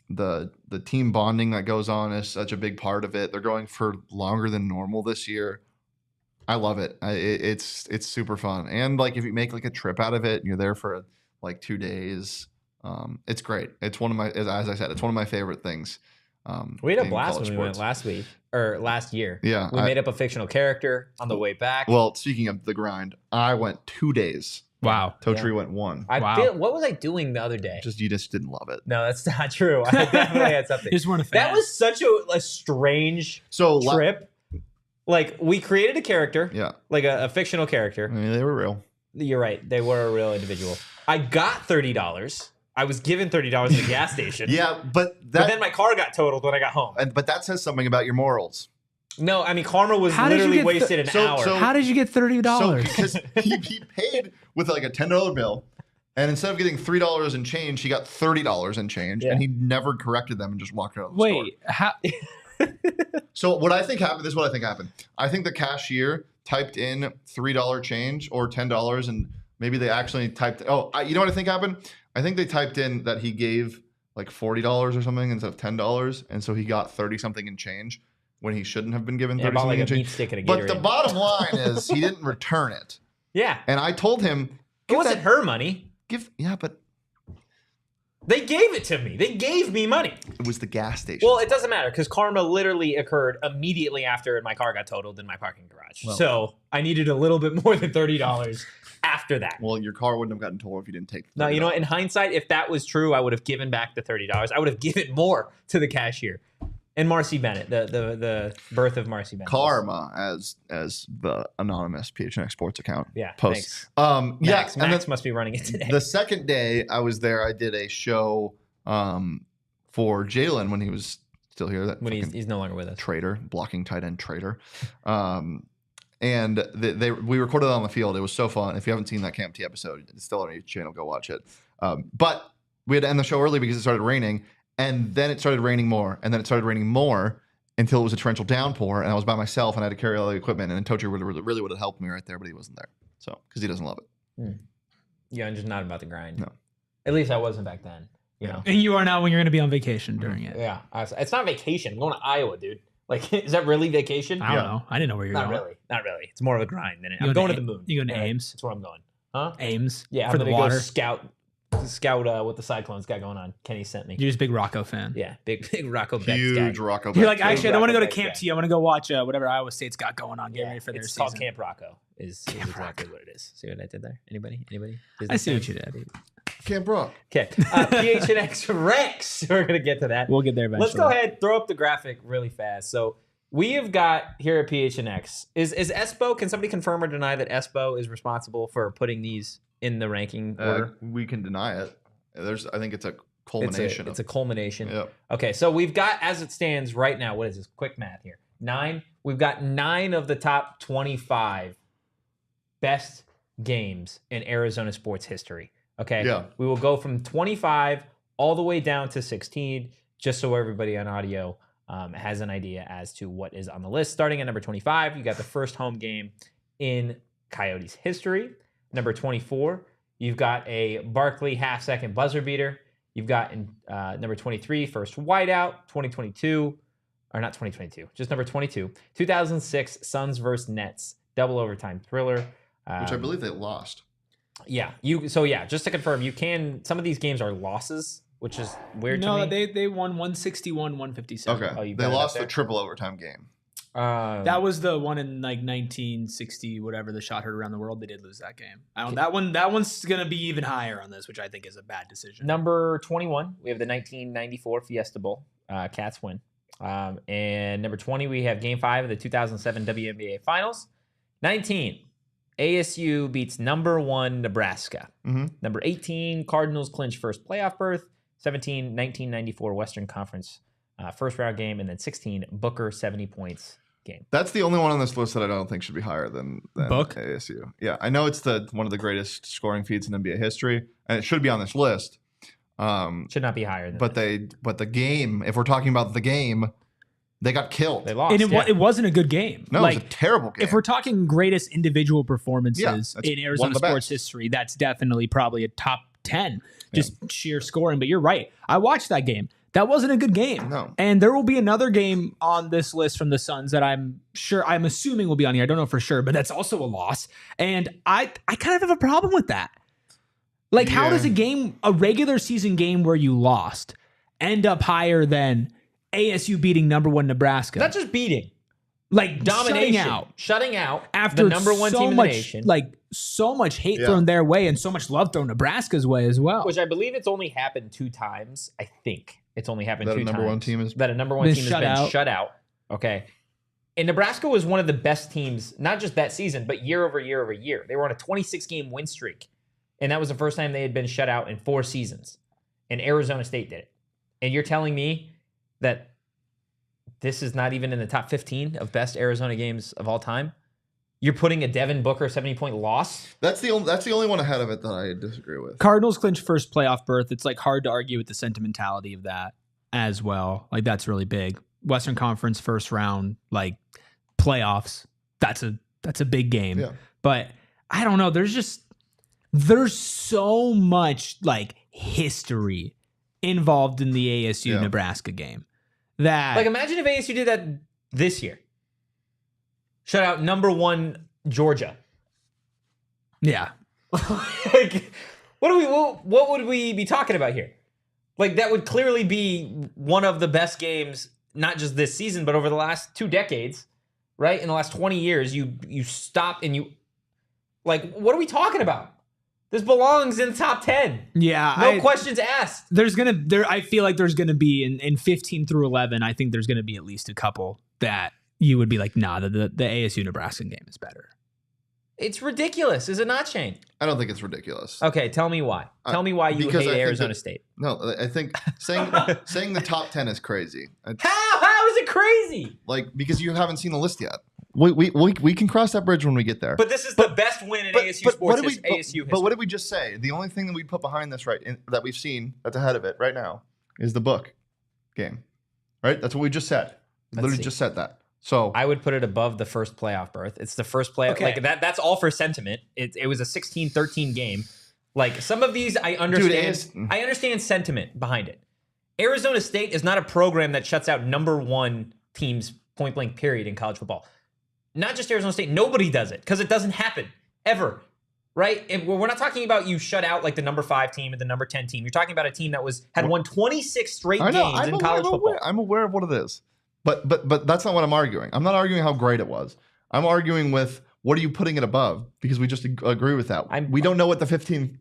The team bonding that goes on is such a big part of it. They're going for longer than normal this year. I love it. It's super fun. And like if you make like a trip out of it and you're there for like 2 days, it's great. It's one of my, as I said, it's one of my favorite things. We had a in blast college when we went sports. last year. Yeah. We made up a fictional character on the way back. Well, speaking of the grind, I went 2 days. Wow. Totri went 1. Wow. What was I doing the other day? You just didn't love it. No, that's not true. I definitely had something. You just weren't a fan. That was such a strange So trip. Like we created a character, yeah, like a fictional character. I mean they were real. You're right. They were a real individual. I got $30. I was given $30 at the gas station. Yeah, but But then my car got totaled when I got home. but that says something about your morals. No, I mean karma was How did you literally get wasted an so- hour. so- How did you get $30? So because he paid with like a $10 bill, and instead of getting $3 in change, he got $30 in change, Yeah. and he never corrected them and just walked out of the store. Wait, how? So what I think happened, this is what I think happened. I think the cashier typed in $3 change or $10, and maybe they actually typed. You know what I think happened? I think they typed in that he gave like $40 or something instead of $10, and so he got 30 something in change when he shouldn't have been given 30 about something like in a meat change. stick and a But the Gatorade. bottom line is he didn't return it, Yeah. and I told him, It wasn't her money. but They gave it to me. They gave me money. it was the gas station. Well, it doesn't matter because karma literally occurred immediately after my car got totaled in my parking garage. Well- So I needed a little bit more than $30 after that. Well, your car wouldn't have gotten totaled if you didn't take. No, you know $30. what? In hindsight, if that was true, I would have given back the $30. I would have given more to the cashier. And Marcy Bennett, the birth of Marcy Bennett. Karma, as the anonymous PHNX Sports account Yeah. posts. Thanks. Max, and Max then must be running it today. the second day I was there, I did a show for Jalen when he was still here. That when fucking he's no longer with us. traitor, blocking tight end traitor. And we recorded it on the field. It was so fun. If you haven't seen that Camp T episode, it's still on your channel. Go watch it. But we had to end the show early because it started raining, and then it started raining more, and then it started raining more until it was a torrential downpour, and I was by myself, and I had to carry all the equipment. And Totri really would have helped me right there, but he wasn't there. So because he doesn't love it. Yeah, I'm just not about the grind. No. At least I wasn't back then. You know. And you are now when you're going to be on vacation during it. Yeah. It's not vacation. I'm going to Iowa, dude. Like, is that really vacation? I don't know. I didn't know where you're Not going. really. Not really. It's more of a grind than it. You I'm go going to to the moon. you going to Yeah, Ames? That's where I'm going. Huh? Ames. Yeah, for I'm the gonna water. go scout what the Cyclones got going on. Kenny sent me. You're just a big Rocco fan. Yeah, big Rocco Betts guy. Huge Rocco. You're like, Betts. actually, I don't want to go to Rocco Camp Betts T. I want to go watch whatever Iowa State's got going on, get Yeah, ready for their it's season. called Camp Rocco. Is exactly what it is. See what I did there? Anybody? I see what Disney you fans? did. Camp Rock. Okay. PHNX Ranks. We're gonna get to that. We'll get there eventually. Let's go ahead. Throw up the graphic really fast. So we have got here at PHNX. Is Espo? Can somebody confirm or deny that Espo is responsible for putting these in the ranking order? We can deny it. I think it's a culmination. It's a culmination. Yep. Okay, so we've got, as it stands right now, what is this? Quick math here. 9. We've got 9 of the top 25 best games in Arizona sports history. Okay. Yeah. We will go from 25 all the way down to 16, just so everybody on audio has an idea as to what is on the list. Starting at number 25, you got the first home game in Coyotes history. Number 24, you've got a Barkley half-second buzzer beater. You've got in number 23, first whiteout, 2022. or not 2022, just number 22. 2006 Suns versus Nets, double overtime thriller. Which I believe they lost. Yeah. Just to confirm, some of these games are losses, which is weird to No, me. they won 161, 157. Okay. Oh, you They got it up lost there? the triple overtime game. That was the one in like 1960, whatever, the shot heard around the world. They did lose that game. That one's gonna be even higher on this, which I think is a bad decision. Number 21, we have the 1994 Fiesta Bowl. Cats win. And number 20, we have Game 5 of the 2007 WNBA Finals. 19, ASU beats number 1 Nebraska. Mm-hmm. Number 18, Cardinals clinch first playoff berth. 17, 1994 Western Conference first round game. And then 16, Booker 70 points game. That's the only one on this list that I don't think should be higher than Book? ASU. Yeah, I know it's one of the greatest scoring feats in NBA history, and it should be on this list. Should not be higher than But this. the game, if we're talking about the game, they got killed. They lost. And it wasn't a good game. No, like, it was a terrible game. if we're talking greatest individual performances that's in one Arizona of the sports best. history, that's definitely probably a top 10, just sheer scoring. But you're right. I watched that game. That wasn't a good game. No. And there will be another game on this list from the Suns that I'm assuming will be on here. I don't know for sure, but that's also a loss. And I kind of have a problem with that. Like, how does a regular season game where you lost end up higher than ASU beating number 1 Nebraska? Not just beating. Like Domination. Shutting out after the number 1 so team in much, the nation. like so much hate thrown their way and so much love thrown Nebraska's way as well. Which I believe it's only happened 2 times. I think it's only happened That 2 a times. number one team is that a number 1 been team has shut been out. shut out. Okay. And Nebraska was one of the best teams, not just that season, but year over year over year. They were on a 26-game win streak. And that was the first time they had been shut out in 4 seasons. And Arizona State did it. And you're telling me that this is not even in the top 15 of best Arizona games of all time? You're putting a Devin Booker 70-point loss? That's the only one ahead of it that I disagree with. Cardinals clinch first playoff berth. It's like hard to argue with the sentimentality of that as well. Like, that's really big. Western Conference first round, like playoffs. That's a big game. Yeah. But I don't know. There's so much like history involved in the ASU Nebraska game that, Like, imagine if ASU did that this year. Shut out number 1 Georgia. yeah. Like, what would we be talking about here? Like, that would clearly be one of the best games, not just this season, but over the last 2 decades, right? In the last 20 years, you stop and you, like, what are we talking about? This belongs in the top 10. Yeah. No questions asked. I feel like there's gonna be in 15 through 11. I think there's gonna be at least a couple that you would be like, nah, the ASU Nebraska game is better. It's ridiculous, is it not, Shane? I don't think it's ridiculous. Okay, tell me why. Tell me why you because hate I think Arizona that- State. No, I think saying the top 10 is crazy. How is it crazy? Like, because you haven't seen the list yet. We can cross that bridge when we get there. But this is the best win in ASU sports ASU history. But what did we just say? The only thing that we put behind this that we've seen that's ahead of it right now is the book game. Right? That's what we just said. Literally just said that. So I would put it above the first playoff berth. It's the first playoff. Okay. Like that's all for sentiment. It was a 16-13 game. Like, some of these I understand. I understand sentiment behind it. Arizona State is not a program that shuts out number 1 teams point blank period in college football. Not just Arizona State. Nobody does it because it doesn't happen ever. Right? And we're not talking about you shut out like the number 5 team and the number 10 team. You're talking about a team that had won 26 straight games in college football. I'm aware of what it is. But that's not what I'm arguing. I'm not arguing how great it was. I'm arguing with what are you putting it above? Because we just agree with that. We don't know what the top 15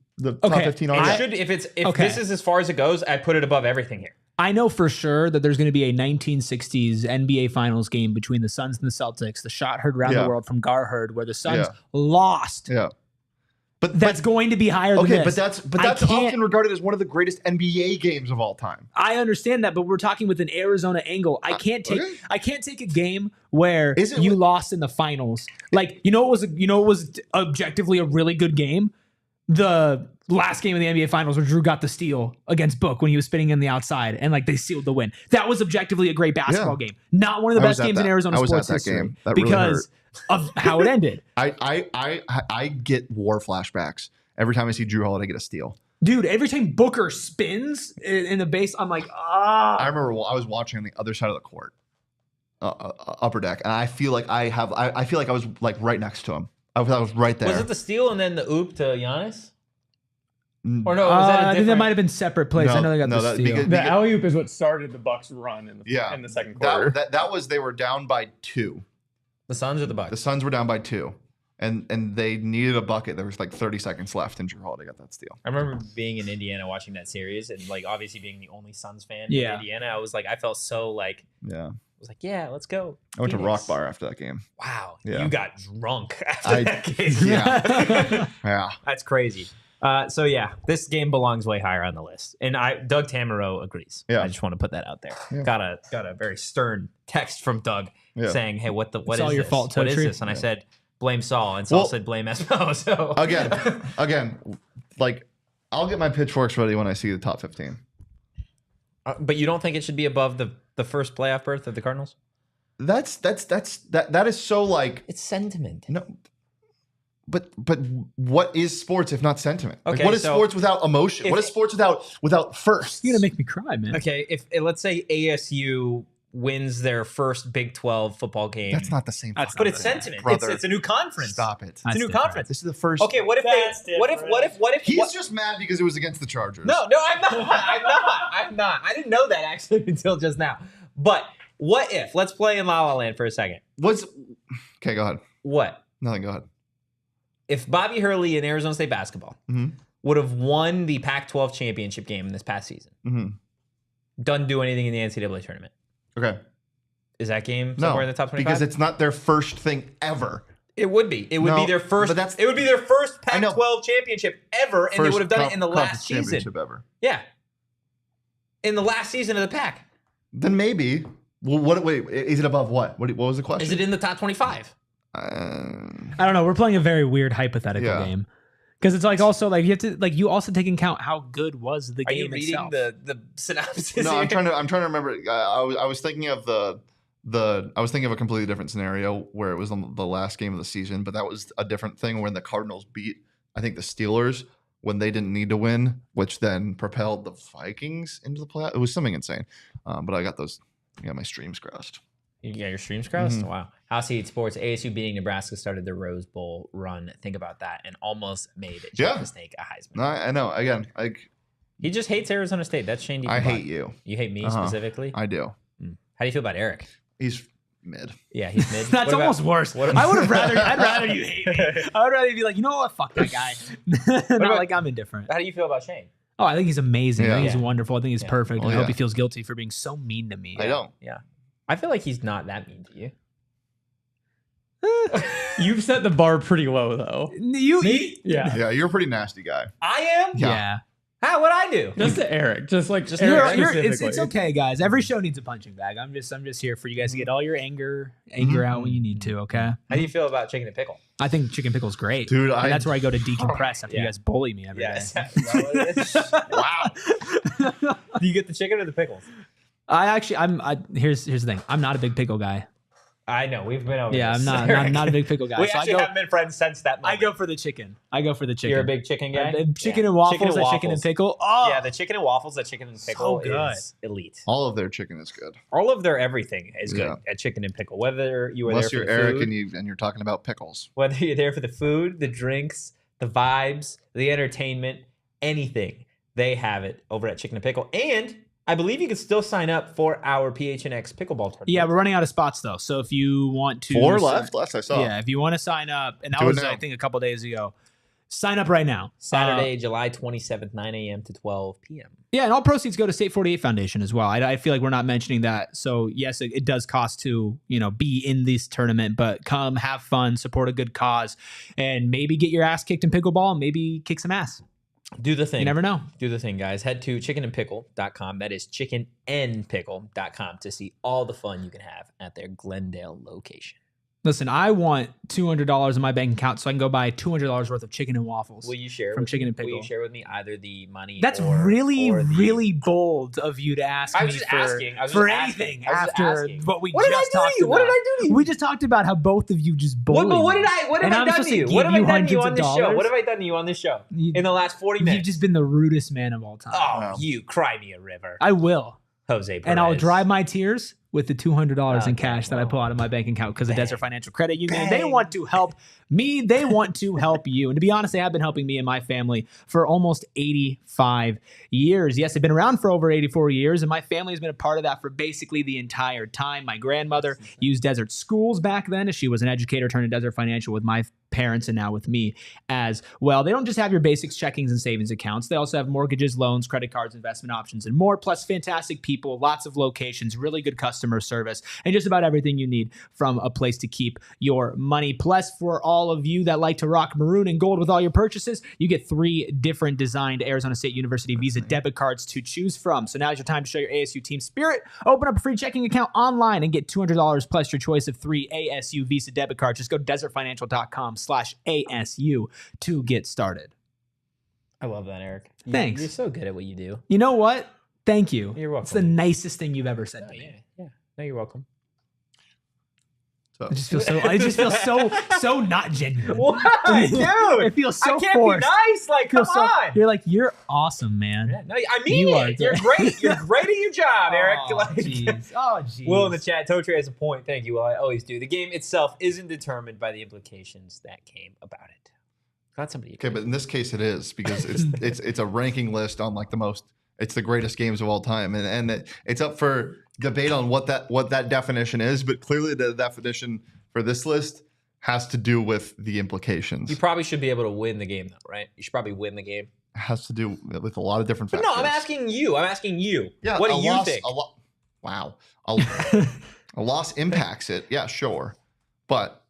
are yet. If this is as far as it goes, I put it above everything here. I know for sure that there's going to be a 1960s NBA Finals game between the Suns and the Celtics. The shot heard around the world from Garherd, where the Suns lost. Yeah. But that's going to be higher than this. but that's often regarded as one of the greatest NBA games of all time. I understand that, but we're talking with an Arizona angle. I can't take a game where you lost in the finals. Like, you know what was objectively a really good game? The last game of the NBA Finals where Drew got the steal against Book when he was spinning in the outside and like they sealed the win. That was objectively a great basketball game. Not one of the best games in Arizona sports history because of how it ended. I get war flashbacks every time I see Drew Holiday get a steal. Dude, every time Booker spins in the base, I'm like, I remember I was watching on the other side of the court upper deck, and I feel like I feel like I was like right next to him. I was right there. Was it the steal and then the oop to Giannis? Or no, I think that might have been separate plays. I know they got the steal. because- The alley oop is what started the Bucks run in the second quarter. That was they were down by 2. The Suns or the Bucks? The Suns were down by 2. And they needed a bucket. There was like 30 seconds left, and Jrue Holiday got that steal. I remember being in Indiana watching that series, and like obviously being the only Suns fan in Yeah. Indiana, I was like, I felt so like, Yeah. I was like, yeah, let's go. I went to Phoenix. Rock Bar after that game. Wow, Yeah. you got drunk after that game. Yeah. Yeah. That's crazy. So yeah, this game belongs way higher on the list, and Doug Tamaro agrees. Yeah. I just want to put that out there. Yeah. Got a very stern text from Doug saying, "Hey, what is all your this? fault, What is Totri." this?" And I said, "Blame Saul," and Saul said, "Blame Espo." So Again, like I'll get my pitchforks ready when I see the top 15. But you don't think it should be above the first playoff berth of the Cardinals? That is so like It's sentiment. no. But what is sports if not sentiment? Like, Okay, what is so sports without emotion? What is sports without first? You're gonna make me cry, man. Okay, if let's say ASU wins their first Big 12 football game, That's not the same. That's but not it's the sentiment. brother. It's a new conference. Stop it. It's That's a new different. conference. This is the first. Okay, what if He's what- just mad because it was against the Chargers. No, I'm not. I'm not. I didn't know that actually until just now. But what if? Let's play in La La Land for a second. Okay, go ahead. What Nothing. Go ahead. if Bobby Hurley in Arizona State basketball Mhm. would have won the Pac-12 championship game this past season? Mhm. Doesn't do anything in the NCAA tournament. Okay. Is that game No, somewhere in the top 25? because it's not their first thing ever. It would be. It would No, be their first. but It would be their first I know. Pac-12 championship ever, and they First would have done it in the conference last season. championship ever. Yeah, in the last season of the Pac. Then maybe. Well, wait, is it above what? What was the question? Is it in the top 25? I don't know. We're playing a very weird hypothetical Yeah. game because it's like also like you have to like you also take into account how good was the Are game you reading itself. the synopsis? No, here? I'm trying to remember. I was thinking of I was thinking of a completely different scenario where it was on the last game of the season, but that was a different thing when the Cardinals beat, I think, the Steelers when they didn't need to win, which then propelled the Vikings into the playoff. It was something insane. But I got my streams crossed. You got your streams crossed? Mhm. Wow. ALLCITY Sports, ASU beating Nebraska started the Rose Bowl run. Think about that. And almost made Jeff the Snake a Heisman. No, I know. Again, He just hates Arizona State. That's Shane Dieffenbach. I hate you. You hate me Uh-huh. specifically? I do. How do you feel about Eric? He's mid. Yeah, he's mid. That's What about- almost worse. what I would have rather. I'd rather you hate me. I would rather you be like, you know what, fuck that guy. Not about- like I'm indifferent. How do you feel about Shane? Oh, I think he's amazing. I Yeah. think he's Yeah. wonderful. I think he's Yeah. perfect. Oh, I hope yeah. he feels guilty for being so mean to me. I don't. Yeah. I feel like he's not that mean to you. You've set the bar pretty low, though. Me? Yeah. Yeah, you're a pretty nasty guy. I am? Yeah. How? What'd I do? Just to Eric. Just Eric It's, specifically. it's okay, guys. Every show needs a punching bag. I'm just here for you guys to get all your anger out when you need to. Okay. How do you feel about chicken and pickle? I think chicken pickle's great, Dude, And that's where I go to decompress after Yeah. you guys bully me every day. Yes. Wow. Do you get the chicken or the pickles? Here's the thing. I'm not a big pickle guy. I know. We've been over Yeah, this. I'm not a big pickle guy. We So actually haven't been friends since that I moment. go for the chicken. You're a big chicken guy? Chicken Yeah. and waffles. Chicken and Chicken and waffles. pickle. Oh, Yeah, the chicken and waffles at Chicken and Pickle good. is elite. All of their chicken is good. All of their everything is good Yeah. at Chicken and Pickle. Whether you were Unless there you're for the Eric food, and you're talking about pickles. whether you're there for the food, the drinks, the vibes, the entertainment, anything, they have it over at Chicken and Pickle. And I believe you can still sign up for our PHNX pickleball tournament. yeah. We're running out of spots though. So if you want to, 4 left. Last I saw. Yeah, if you want to sign up, and that Do it was now. I think a couple days ago. Sign up right now. Saturday, July 27th, 9 a.m. to 12 p.m. Yeah, and all proceeds go to State 48 Foundation as well. I feel like we're not mentioning that. So yes, it does cost to be in this tournament, but come have fun, support a good cause, and maybe get your ass kicked in pickleball, and maybe kick some ass. Do the thing. You never know. Do the thing, guys. Head to chickenandpickle.com. That is chickenandpickle.com to see all the fun you can have at their Glendale location. Listen, I want $200 in my bank account so I can go buy $200 worth of chicken and waffles. Will you share From with Chicken me? and Pickle? Will you share with me either the money? That's or really, or the- really bold of you to ask I me was just for, asking. I was for just asking. anything I was just after asking. what we What did I just do to talked you? about. What did I do to you? We just talked about how both of you just bullied What me. have And I I'm done supposed to to you? give What have I you done to you on hundreds this of show? dollars? What have I done to you on this show You- in the last 40 minutes? You've just been the rudest man of all time. Oh, you cry me a river. I will. Jose Perez. And I'll dry my tears with the $200 in cash that I pull out of my bank account because of Desert Financial Credit Union. They want to help me. They want to help you. And to be honest, they have been helping me and my family for almost 85 years. Yes, they've been around for over 84 years, and my family has been a part of that for basically the entire time. My grandmother used Desert Schools back then as she was an educator, turned to Desert Financial with my parents and now with me as well. They don't just have your basics, checkings, and savings accounts. They also have mortgages, loans, credit cards, investment options, and more, plus fantastic people, lots of locations, really good customer service, and just about everything you need from a place to keep your money. Plus, for all of you that like to rock maroon and gold with all your purchases, you get 3 different designed Arizona State University Visa debit cards to choose from. So now's your time to show your ASU team spirit. Open up a free checking account online and get $200 plus your choice of 3 ASU Visa debit cards. Just go to desertfinancial.com/ASU to get started. I love that, Eric. Thanks. You're so good at what you do. You know what? Thank you. You're welcome. It's the nicest thing you've ever said to me. Yeah. No, you're welcome. So It just feels so not genuine. What? Dude, It feels so I can't forced. be nice. Like, come on. You're like, you're awesome, man. Yeah, no, I mean You it. are You're great. You're great at your job, Eric. Oh, Like, jeez. Oh, jeez. Will in the chat, Totri has a point. Thank you. Well, I always do. The game itself isn't determined by the implications that came about it. Got somebody. Okay, but in this case it is because it's a ranking list on like it's the greatest games of all time, and it's up for debate on what that definition is. But clearly the definition for this list has to do with the implications. You probably should be able to win the game, though, right? You should probably win the game. It has to do with a lot of different But factors. no, I'm asking you. Yeah, What do you think? Wow, a loss impacts it. Yeah, sure, but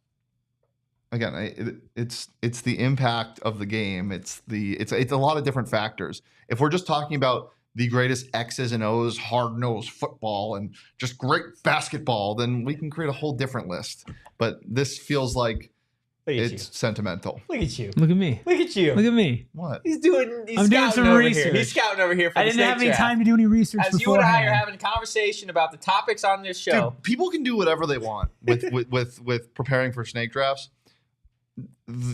again, it's the impact of the game. It's a lot of different factors. If we're just talking about the greatest X's and O's, hard-nosed football, and just great basketball, then we can create a whole different list. But this feels like it's sentimental. Look at you. Look at me. Look at you. Look at me. What? I'm doing some research. He's scouting over here for I the didn't have snake any draft. time to do any research As you and I are beforehand. having a conversation about the topics on this show. Dude, people can do whatever they want with preparing for snake drafts.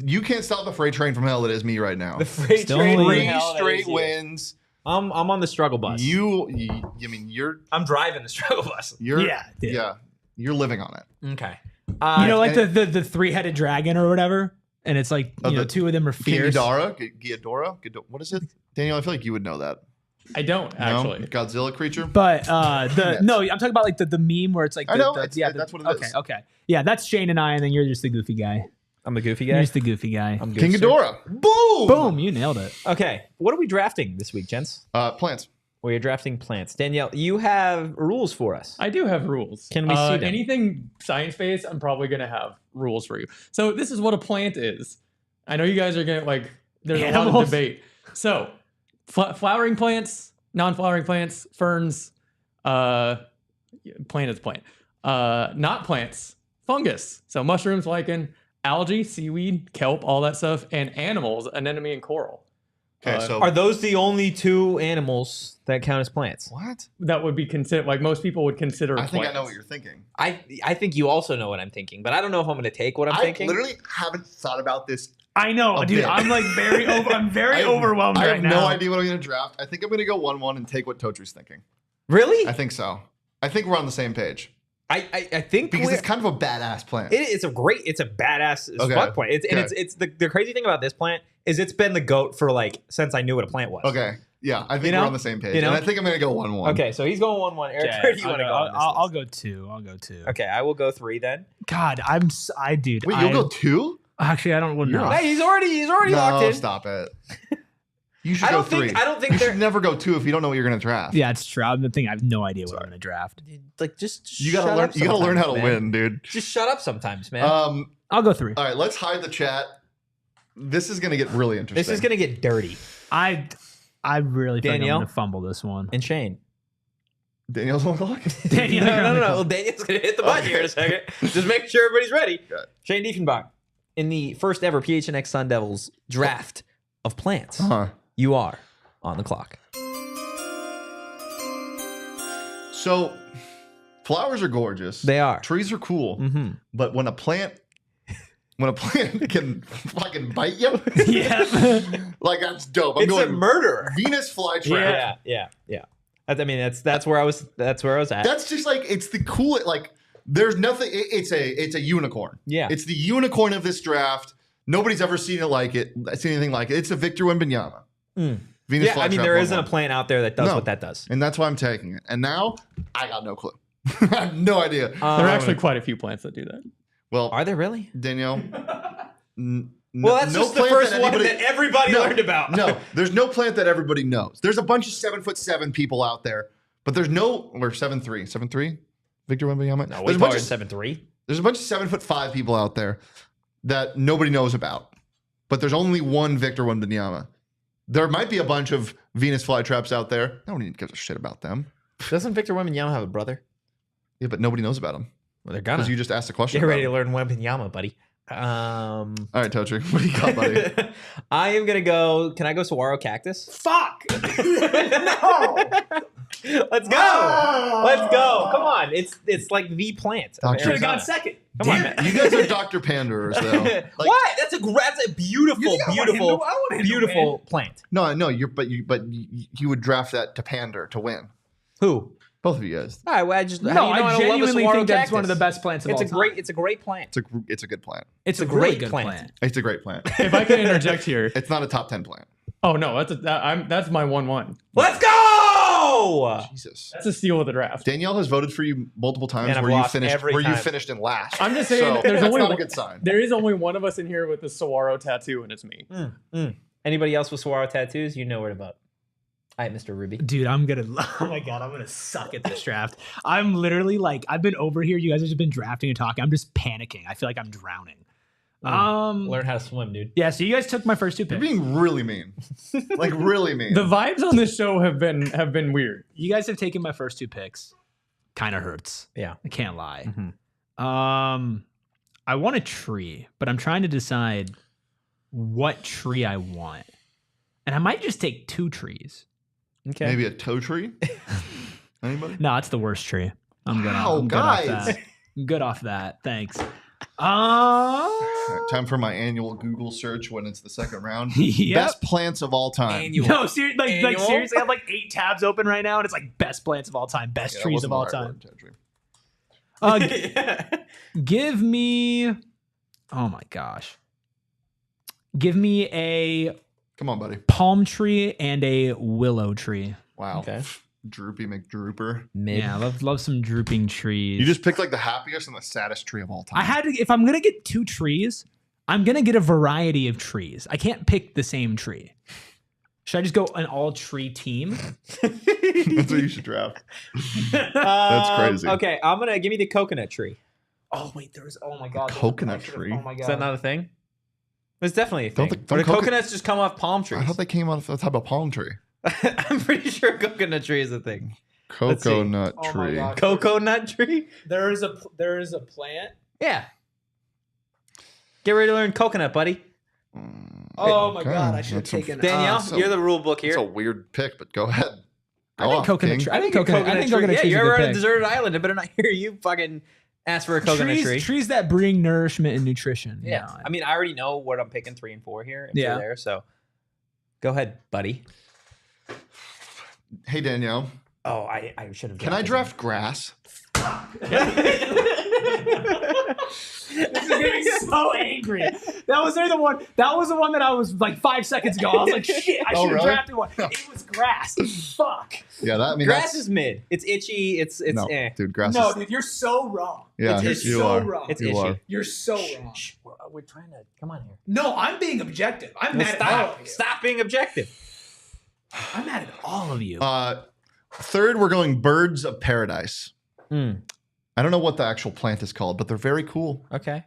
You can't stop the freight train from hell that is me right now. The freight Still train. only- 3 straight wins. I'm on the struggle bus. I'm driving the struggle bus. you're Yeah, dude. you're living on it. Okay. You know, like and- the 3-headed dragon or whatever, and it's like the 2 of them are King fierce. Ghidorah? What is it? Daniel, I feel like you would know that. I don't actually. No? Godzilla creature? But Yes. no, I'm talking about like the meme where it's like I know, that's what it is. Okay, yeah, that's Shane and I, and then you're just the goofy guy. I'm the goofy You're guy. just the goofy guy. I'm King good, Ghidorah. Boom! Boom, you nailed it. Okay. What are we drafting this week, gents? Plants. Well, you're drafting plants. Danielle, you have rules for us. I do have rules. Can we see them? Anything science-based, I'm probably going to have rules for you. So this is what a plant is. I know you guys are going to, there's a lot Animals. of debate. So flowering plants, non-flowering plants, ferns, plant is plant. Not plants, fungus. So mushrooms, lichen, algae, seaweed, kelp, all that stuff, and animals, anemone and coral. Okay, so Are those the only 2 animals that count as plants? what? That would be considered, most people would consider I think I know plants. what you're thinking. I think you also know what I'm thinking, but I don't know if I'm going to take what I'm thinking. literally haven't thought about this. I know, A dude. bit. I'm like I'm very overwhelmed I right have now. no idea what I'm going to draft. I think I'm going to go 1-1 and take what Totri's thinking. Really? I think so. I think we're on the same page I think because we're- it's kind of a badass plant. it's a badass Okay. fuck plant. It's Okay. the crazy thing about this plant is it's been the GOAT for since I knew what a plant was. Okay. Yeah, I think You know? we're on the same page. You know? And I think I'm going to go 1-1. Okay, so he's going 1-1. Eric, Okay, where do you want to go? on this I'll list? go 2. I'll go 2. Okay, I will go 3 then. God, dude. Wait, you'll go 2? Actually, I don't want to know. Hey, he's already locked in. Stop it. You should I go don't 3. think- I don't think you they're- should never go 2 if you don't know what you're going to draft. Yeah, it's true. I'm the thing. I have no idea what I'm going to draft. Just You gotta shut learn. up You gotta learn how to sometimes, man. win, dude. Just shut up sometimes, man. I'll go 3. All right, let's hide the chat. This is gonna get really interesting. This is gonna get dirty. I really think I'm Danielle? going to fumble this one. And Shane. Daniel's on the clock. Danielle, No. you're on the Well, call. Daniel's gonna hit the button here in a second. Just make sure everybody's ready. Got it. Shane Dieffenbach, in the first ever PHNX Sun Devils draft of plants, you are on the clock. So, flowers are gorgeous. They are. Trees are cool. Mm-hmm. But when a plant can fucking bite you, Yeah. like that's dope. I'm It's a going murderer. Venus flytrap. Yeah. I mean, that's where I was. That's where I was at. That's just like it's the cool. Like there's nothing. It's a unicorn. Yeah. It's the unicorn of this draft. Nobody's ever seen anything like it. It's a Victor Wembanyama. Venus I mean, there isn't a plant out there that does what that does. And that's why I'm taking it. And now I got no clue. I have no idea. There are actually quite a few plants that do that. Well, Are there really? Danielle. Well, that's just the first one that everybody learned about. No, there's no plant that everybody knows. There's a bunch of 7'7" people out there, but there's no, or 7'3", 7'3", Victor Wembanyama. No, way taller than 7'3". There's a bunch of 7'5" people out there that nobody knows about, but there's only one Victor Wembanyama. There might be a bunch of Venus flytraps out there. Nobody gives a shit about them. Doesn't Victor Wembanyama have a brother? Yeah, but nobody knows about him. Well, they're gonna. Because you just asked a question. Get about ready to him. learn Wembanyama, buddy. All right, Totri, what do you got, buddy? I am gonna go. Can I go saguaro cactus? Fuck. No. Let's go. Let's go. Come on. It's like the plant. of Should have gone Arizona. second. Come on, man. You guys are Dr. Panderers, though. Like, What? That's a beautiful, beautiful plant. No, you would draft that to pander to win. Who? Both of you guys. All right. Well, I just No, how do you know I don't love a genuinely saguaro think that's cactus? one of the best plants of all time. It's a great plant. It's a good plant. It's a great really good plant. plant. It's a great plant. If I can interject here. It's not a top 10 plant. Oh no, that's my 1-1. Let's go. Jesus. That's a steal of the draft. Danielle has voted for you multiple times And I've where you lost finished every you time. finished in last. I'm just saying, So there's that's only not a one- good sign. There is only one of us in here with the saguaro tattoo, and it's me. Anybody else with saguaro tattoos? You know where to vote. All right, Mr. Ruby. Dude, I'm gonna suck at this draft. I'm literally like, I've been over here. You guys have just been drafting and talking. I'm just panicking. I feel like I'm drowning. Learn how to swim, dude. Yeah. So you guys took my first two You're picks. being really mean. Like really mean. The vibes on this show have been weird. You guys have taken my first two picks. Kind of hurts. Yeah. I can't lie. Mm-hmm. I want a tree, but I'm trying to decide what tree I want, and I might just take two trees. Okay. Maybe a toe tree? Anybody? No, it's the worst tree. I'm good. Wow, I'm guys. good off that. I'm good off that. Thanks. All right, time for my annual Google search when it's the second round. Yep. Best plants of all time. Annual. No, seriously, like Annual? seriously, I have like 8 tabs open right now, and it's like best plants of all time, best Yeah, that trees wasn't of all the right time. word, Totri. Give me, oh my gosh, give me a Come on, buddy. palm tree and a willow tree. Wow. Okay. Droopy McDrooper. Mid. Yeah, I love some drooping trees. You just picked like the happiest and the saddest tree of all time. I had to, if I'm gonna get two trees, I'm gonna get a variety of trees. I can't pick the same tree. Should I just go an all tree team? That's what you should draft. That's crazy. Okay, I'm gonna give me the coconut tree. Oh wait, oh my god, Coconut tree? Oh my god, Is that not a thing? It's definitely a Don't thing. the- But don't the coconuts just come off palm I trees. thought they came out of the type of palm tree. I'm pretty sure coconut tree is a thing. Let's see. Coconut Oh my tree. God. Coconut tree? there is a plant. Yeah. Get ready to learn coconut, buddy. Oh my Okay. god, I should have That's some- taken Danielle, so- you're the rule book It's a here. weird pick, but go ahead. I Go think off, coconut King. tree. I think coconut Yeah, tree's you're a good on a pick. deserted island. It better not hear you fucking ask for a coconut tree. Trees that bring nourishment and nutrition. Yeah. You know, I mean, I already know what I'm picking 3 and 4 here. If Yeah. you're there, so go ahead, buddy. Hey, Danielle. Oh, I should have. Can I draft grass? This is getting so angry. That was the one. That was the one that I was like 5 seconds ago. I was like, shit, I Oh, should have really? drafted one. It was grass. Fuck. Yeah, that I mean Grass that's- is mid. It's itchy. It's no, eh. dude. Grass No, is dude, you're so wrong. yeah. it's You so are. wrong. It's You itchy. are. You're so wrong. Shh, we're trying to come on here. No, I'm being objective. I'm Well, mad at all stop. of you. Stop being objective. I'm mad at all of you. Third, we're going birds of paradise. Mm. I don't know what the actual plant is called, but they're very cool. Okay.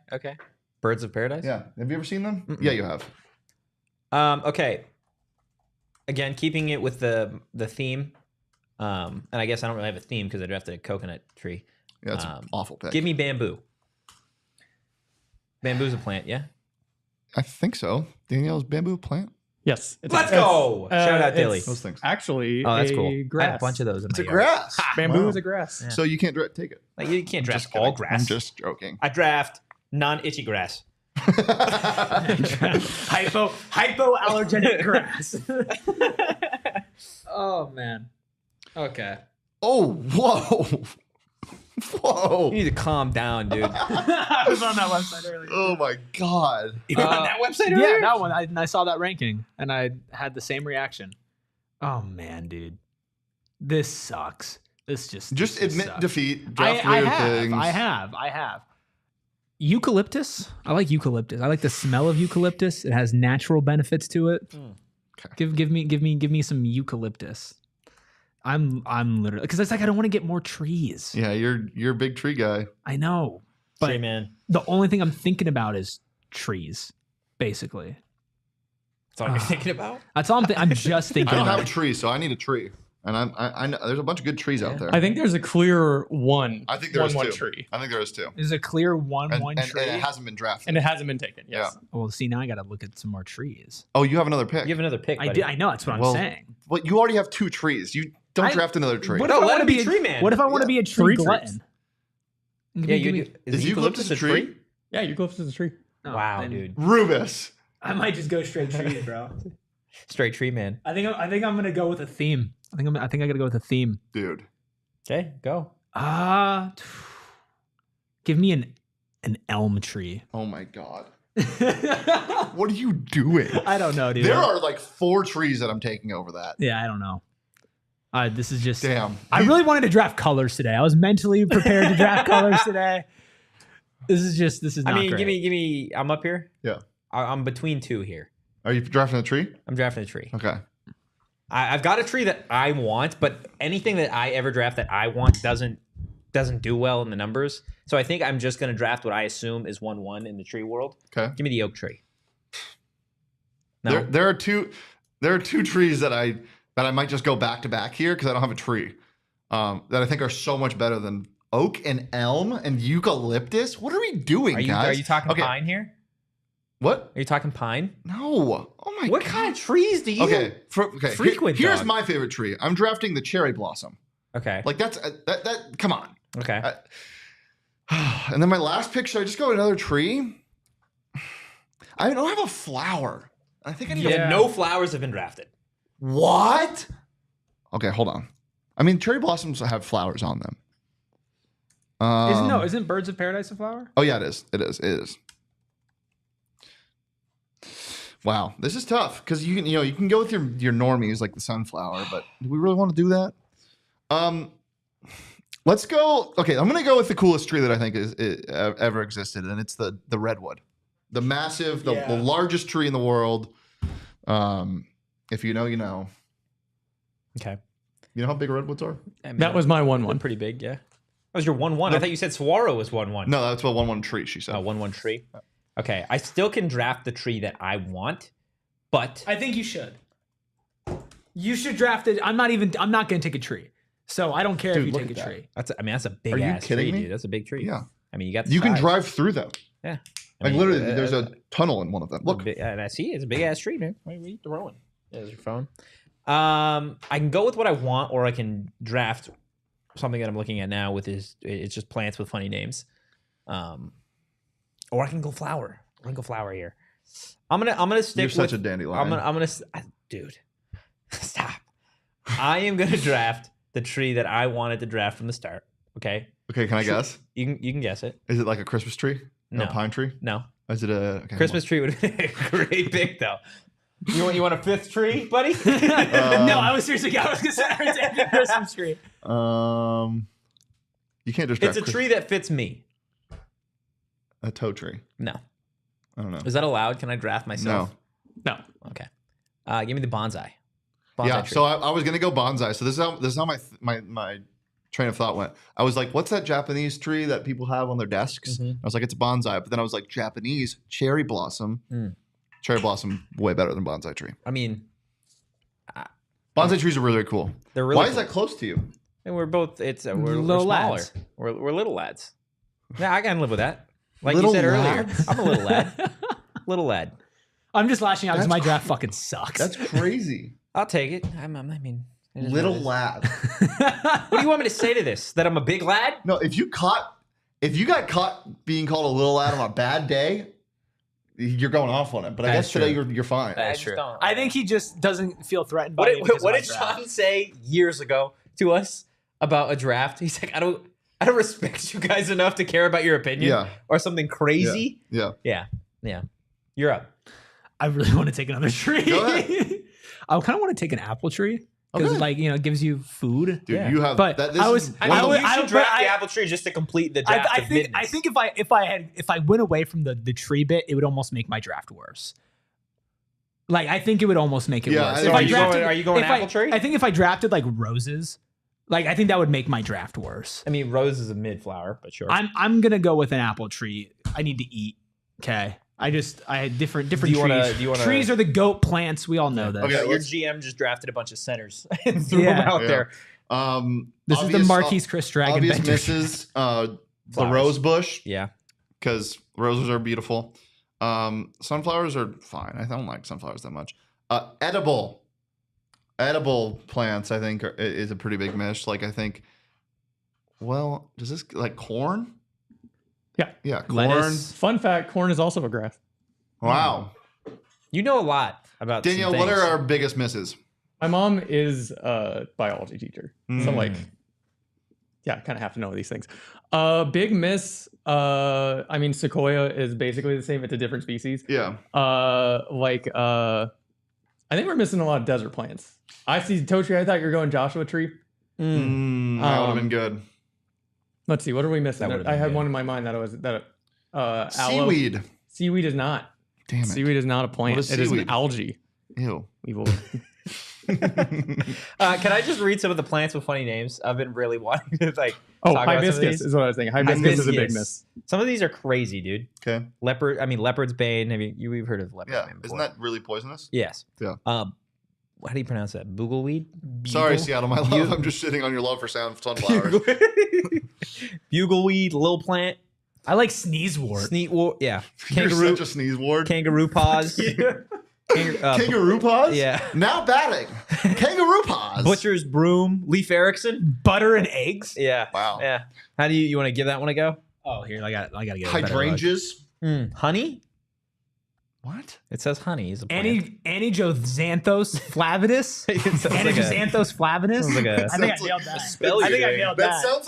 Birds of paradise. Yeah. Have you ever seen them? Mm-mm. Yeah, you have. Okay. Again, keeping it with the theme, and I guess I don't really have a theme because I drafted a coconut tree. Yeah, it's an awful pick. Give me bamboo. Bamboo's a plant, yeah. I think so. Danielle's bamboo plant. Yes. Let's go! Shout out Dilly. It's Those things. Actually, Oh, that's a cool. grass. I had a bunch of those in It's my a yard. grass. Bamboo Wow. is a grass. Yeah. So you can't take it. Like, you can't draft Just all kidding. grass. I'm just joking. I draft non-itchy grass. Hypoallergenic grass. Oh man. Okay. Oh, whoa. Whoa. You need to calm down, dude. I was on that website earlier. Oh, my God. You were on that website earlier? Yeah, that one. I saw that ranking, and I had the same reaction. Oh, man, dude. This sucks. Just admit sucks. defeat. Draft weird things. I have. Eucalyptus. I like eucalyptus. I like the smell of eucalyptus. It has natural benefits to it. Okay. Give me some eucalyptus. I'm literally, because it's like I don't want to get more trees. Yeah, you're a big tree guy. I know, but Tree man. the only thing I'm thinking about is trees, basically. That's all you're thinking about? That's all I'm just thinking I don't about. have a tree, so I need a tree. And I know there's a bunch of good trees out there. I think there's a clear one. I think there is 1-1 two. tree. I think there is two. There's a clear 1-1 tree. And it hasn't been drafted. And it hasn't been taken. Yes. Well, see, now I got to look at some more trees. Oh, you have another pick. You have another pick, buddy. I know. That's what I'm Well, saying. Well, you already have 2 trees. You don't draft another tree. What No, if I let want him to be be tree man. What if I want to be a tree 3 glutton? Yeah, you do. Is eucalyptus a tree? Yeah, eucalyptus is a tree. Oh, Wow, then dude. Rubus. I might just go straight trees, bro. Straight tree man. I think I'm gonna go with a theme. I think I gotta go with a theme. Dude. Okay, go. Give me an elm tree. Oh my God. What are you doing? I don't know, dude. There are like 4 trees that I'm taking over that. Yeah, I don't know. This is just. Damn. I really wanted to draft colors today. I was mentally prepared to draft colors today. This is not I mean, great. give me. I'm up here. Yeah. I'm between 2 here. Are you drafting a tree? I'm drafting a tree. Okay. I've got a tree that I want, but anything that I ever draft that I want doesn't do well in the numbers. So I think I'm just going to draft what I assume is 1-1 in the tree world. Okay. Give me the oak tree. No. There are two trees that I might just go back to back here because I don't have a tree. That I think are so much better than oak and elm and eucalyptus. What are we doing, guys? Are you talking Okay. pine here? What? Are you talking pine? No. Oh my What God. kind of trees do you? Okay. frequent, Here's dog? my favorite tree. I'm drafting the cherry blossom. Okay. Like that's that. Come on. Okay. And then my last pick, should I just go another tree? I don't have a flower. I think I need Yeah. No flowers have been drafted. What? Okay, hold on. I mean, cherry blossoms have flowers on them. Isn't Birds of Paradise a flower? Oh yeah, it is. It is. Wow, this is tough because you can go with your normies like the sunflower, but do we really want to do that? Let's go. Okay, I'm gonna go with the coolest tree that I think is ever existed, and it's the redwood, the massive, the largest tree in the world. If you know, you know. Okay. You know how big redwoods are? I mean, That was my they're 1-1. pretty big, yeah. That was your 1-1. I thought you said saguaro was 1-1. No, that's what 1-1 tree. She said. 1-1 tree. Okay, I still can draft the tree that I want, but I think you should. You should draft it. I'm not going to take a tree. So I don't care Dude, if you look take a at that. tree. that's a big Are you ass kidding tree, me? dude. That's a big tree. Yeah. I mean, you got the You can size. drive through them. Yeah. Like literally, there's a tunnel in one of them. Look. And I see it's a big ass tree, man. What are you throwing? There's your phone. I can go with what I want, or I can draft something that I'm looking at now with it's just plants with funny names. Or I can go flower. I can go flower here. I'm gonna stick. You're such with, a dandelion. I'm gonna dude, stop. I am gonna draft the tree that I wanted to draft from the start. Okay. Okay, can I guess? You can guess it. Is it like a Christmas tree? No. A pine tree? No. Is it a okay, Christmas tree would have been a great pick though. You want a 5th tree, buddy? No, I was seriously. I was considering taking a Christmas tree. You can't just. It's a tree that fits me. A Totri. No. I don't know. Is that allowed? Can I draft myself? No. Okay. Give me the bonsai. Yeah. Tree. So I was gonna go bonsai. So this is how my train of thought went. I was like, what's that Japanese tree that people have on their desks? Mhm. I was like, it's a bonsai. But then I was like, Japanese cherry blossom. Cherry blossom way better than bonsai tree. I mean, Bonsai trees are really cool. they're really. Why cool. is that close to you? And we're both. We're Little smaller. lads. We're little lads. Yeah, I can live with that. Like Little you said lads? earlier, I'm a little lad. Little lad. I'm just lashing out because That's my draft fucking sucks. That's crazy. I'll take it. I mean, it is Little what it is. lad. What do you want me to say to this? That I'm a big lad? No, if you got caught being called a little lad on a bad day, you're going off on it. But I That's guess today true. you're fine. I That's just true. don't. I think he just doesn't feel threatened by it. What because did of my draft. Sean say years ago? to us about a draft. He's like, I don't respect you guys enough to care about your opinion or something crazy. Yeah. You're up. I really want to take another tree. Go ahead. I kind of want to take an apple tree because, like, you know, it gives you food. Dude, you have. But that, I was. You should draft the apple tree just to complete the draft. I think if I went away from the tree bit, it would almost make my draft worse. Like, I think it would almost make it worse. Are you going apple tree? I think if I drafted like roses, like I think that would make my draft worse. I mean, rose is a mid flower, but sure. I'm gonna go with an apple tree. I need to eat. Okay. I had different trees. Trees are the goat plants. We all know that. Okay, your GM just drafted a bunch of centers and threw them out there. This is the Marquise Chris Dragon. Obvious misses. The rose bush. Yeah. Because roses are beautiful. Sunflowers are fine. I don't like sunflowers that much. Edible plants, I think, is a pretty big miss. Like, I think, well, does this, like, corn? Yeah, corn. Lettuce. Fun fact, corn is also a grass. Wow. You know a lot about Danielle, what are our biggest misses? My mom is a biology teacher. So, like, yeah, I kind of have to know these things. Big miss, I mean, sequoia is basically the same. It's a different species. Yeah. I think we're missing a lot of desert plants. I see Totri, I thought you were going Joshua tree. That would have been good. Let's see, what are we missing? I had one in my mind aloe. Seaweed. Seaweed is not. Damn it. Seaweed is not a plant. What is it is an seaweed? algae. Ew. Evil. Can I just read some of the plants with funny names? I've been really wanting to talk about some of hibiscus these. is what I was thinking. Hibiscus is a big miss. Some of these are crazy, dude. Okay. Leopard's bane. We've heard of leopard's Yeah. bane Isn't before. that really poisonous? Yes. Yeah. How do you pronounce that? Bugleweed? Sorry, Seattle, my love. I'm just shitting on your love for sunflowers. Bugleweed, lil plant. I like sneezewort. Sneezewort, yeah. You're such a sneeze ward. Kangaroo paws. Kangaroo paws? Yeah. Now batting. Kangaroo paws. Butcher's broom. Leif Erikson. Butter and eggs. Yeah. Wow. Yeah. How do you want to give that one a go? Oh, here I got to get a better look. Hydrangeas. Honey? What? It says honey is a plant. Angiojxanthos flavidus. Angiojxanthos flavidus. I think I nailed that. That sounds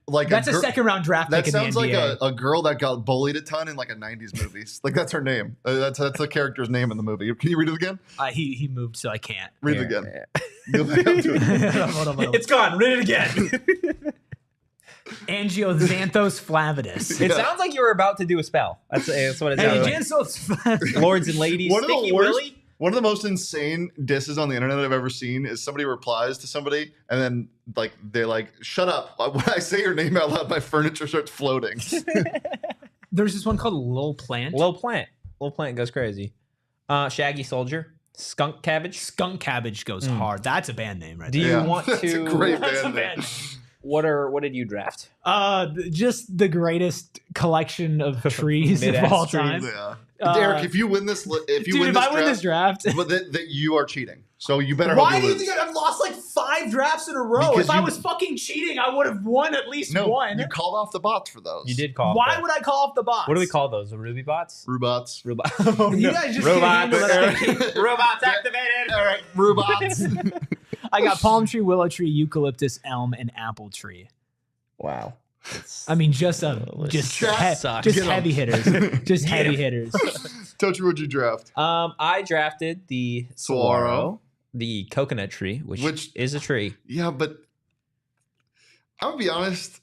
like that's a second round draft that pick in the sounds like NBA. a girl that got bullied a ton in like a 90s movie. Like, that's her name. That's the character's name in the movie. Can you read it again? He moved, so I can't. Read it again. Go back up to it. Hold on. It's gone. Read it again. Angiojxanthos flavidus. It sounds like you were about to do a spell. That's what it sounds like. Lords and ladies. One of the most insane disses on the internet I've ever seen is somebody replies to somebody and then they're like, shut up. When I say your name out loud, my furniture starts floating. There's this one called Lil Plant. Lil Plant goes crazy. Shaggy Soldier. Skunk Cabbage. Skunk Cabbage goes hard. That's a band name, right? Do you want to? That's a great band name. What did you draft? Just the greatest collection of trees of all time. Yeah. Derek, if you win this, if I win this draft, but that you are cheating. So you better. Why do you think I've lost like 5 drafts in a row? Because if I was fucking cheating, I would have won at least one. You called off the bots for those. You did call. Why would I call off the bots? What do we call those? The Ruby bots? Rubots. You guys just robots. Robots. Robots activated. All right, Rubots. I got palm tree, willow tree, eucalyptus, elm, and apple tree. Wow. I mean, just heavy hitters. Just heavy hitters. Totri, what'd you draft? I drafted the saguaro, the coconut tree, which is a tree. Yeah, but I'm gonna be honest.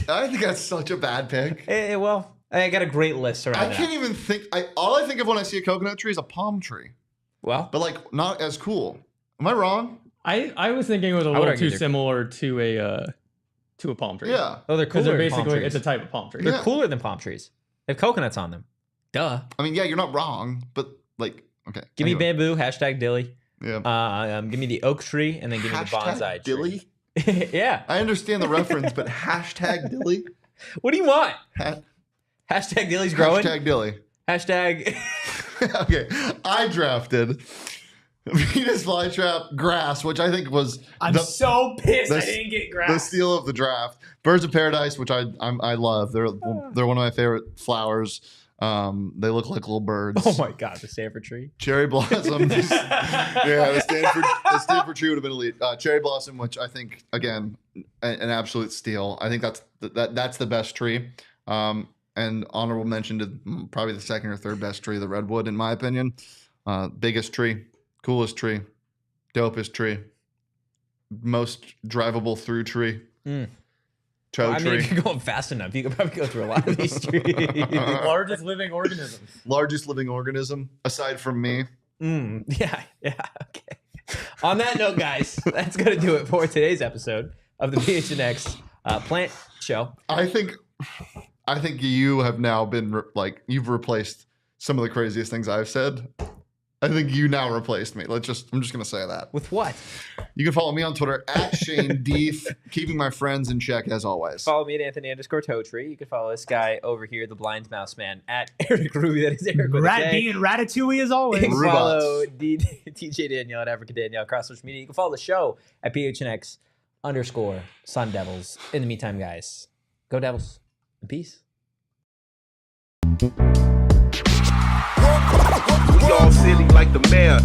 I think that's such a bad pick. Well, I got a great list around. I can't even think. All I think of when I see a coconut tree is a palm tree. Well, but like not as cool. Am I wrong? I was thinking it was a little too similar to a palm tree. Yeah. Oh, they're cooler. They're basically it's a type of palm tree. They're cooler than palm trees. They have coconuts on them. Duh. I mean, yeah, you're not wrong, but like, okay. Give me bamboo. #Dilly. Yeah. Give me the oak tree, and then give me the bonsai Dilly. Tree. Yeah. I understand the reference, but #Dilly. What do you want? #Dilly's growing. #Dilly. Hashtag. Okay. I drafted Venus flytrap grass, which I think was. I'm so pissed I didn't get grass. The steal of the draft. Birds of paradise, which I love. They're one of my favorite flowers. They look like little birds. Oh my God, the Stanford tree. Cherry blossom. The Stanford tree would have been elite. Cherry blossom, which I think again an absolute steal. I think that's the best tree. And honorable mention to probably the second or third best tree, the redwood, in my opinion. Biggest tree, coolest tree, dopest tree, most drivable through tree. Well, I mean, if you're going fast enough, you could probably go through a lot of these trees. Largest living organism. Largest living organism, aside from me. Yeah, okay. On that note, guys, that's going to do it for today's episode of the PHNX Plant Show. I think you have now been you've replaced some of the craziest things I've said. I think you now replaced me. I'm just gonna say that. With what? You can follow me on Twitter at Shane Deef, keeping my friends in check as always. Follow me at Anthony_Totri. You can follow this guy over here, the blind mouse man, at Erik Ruby. That is Erik with a J. Being Ratatouille as always. You can follow TJ Danielle at Africa Danielle across social media. You can follow the show at PHNX_Sun Devils. In the meantime, guys, go Devils and peace. We all silly like the mayor.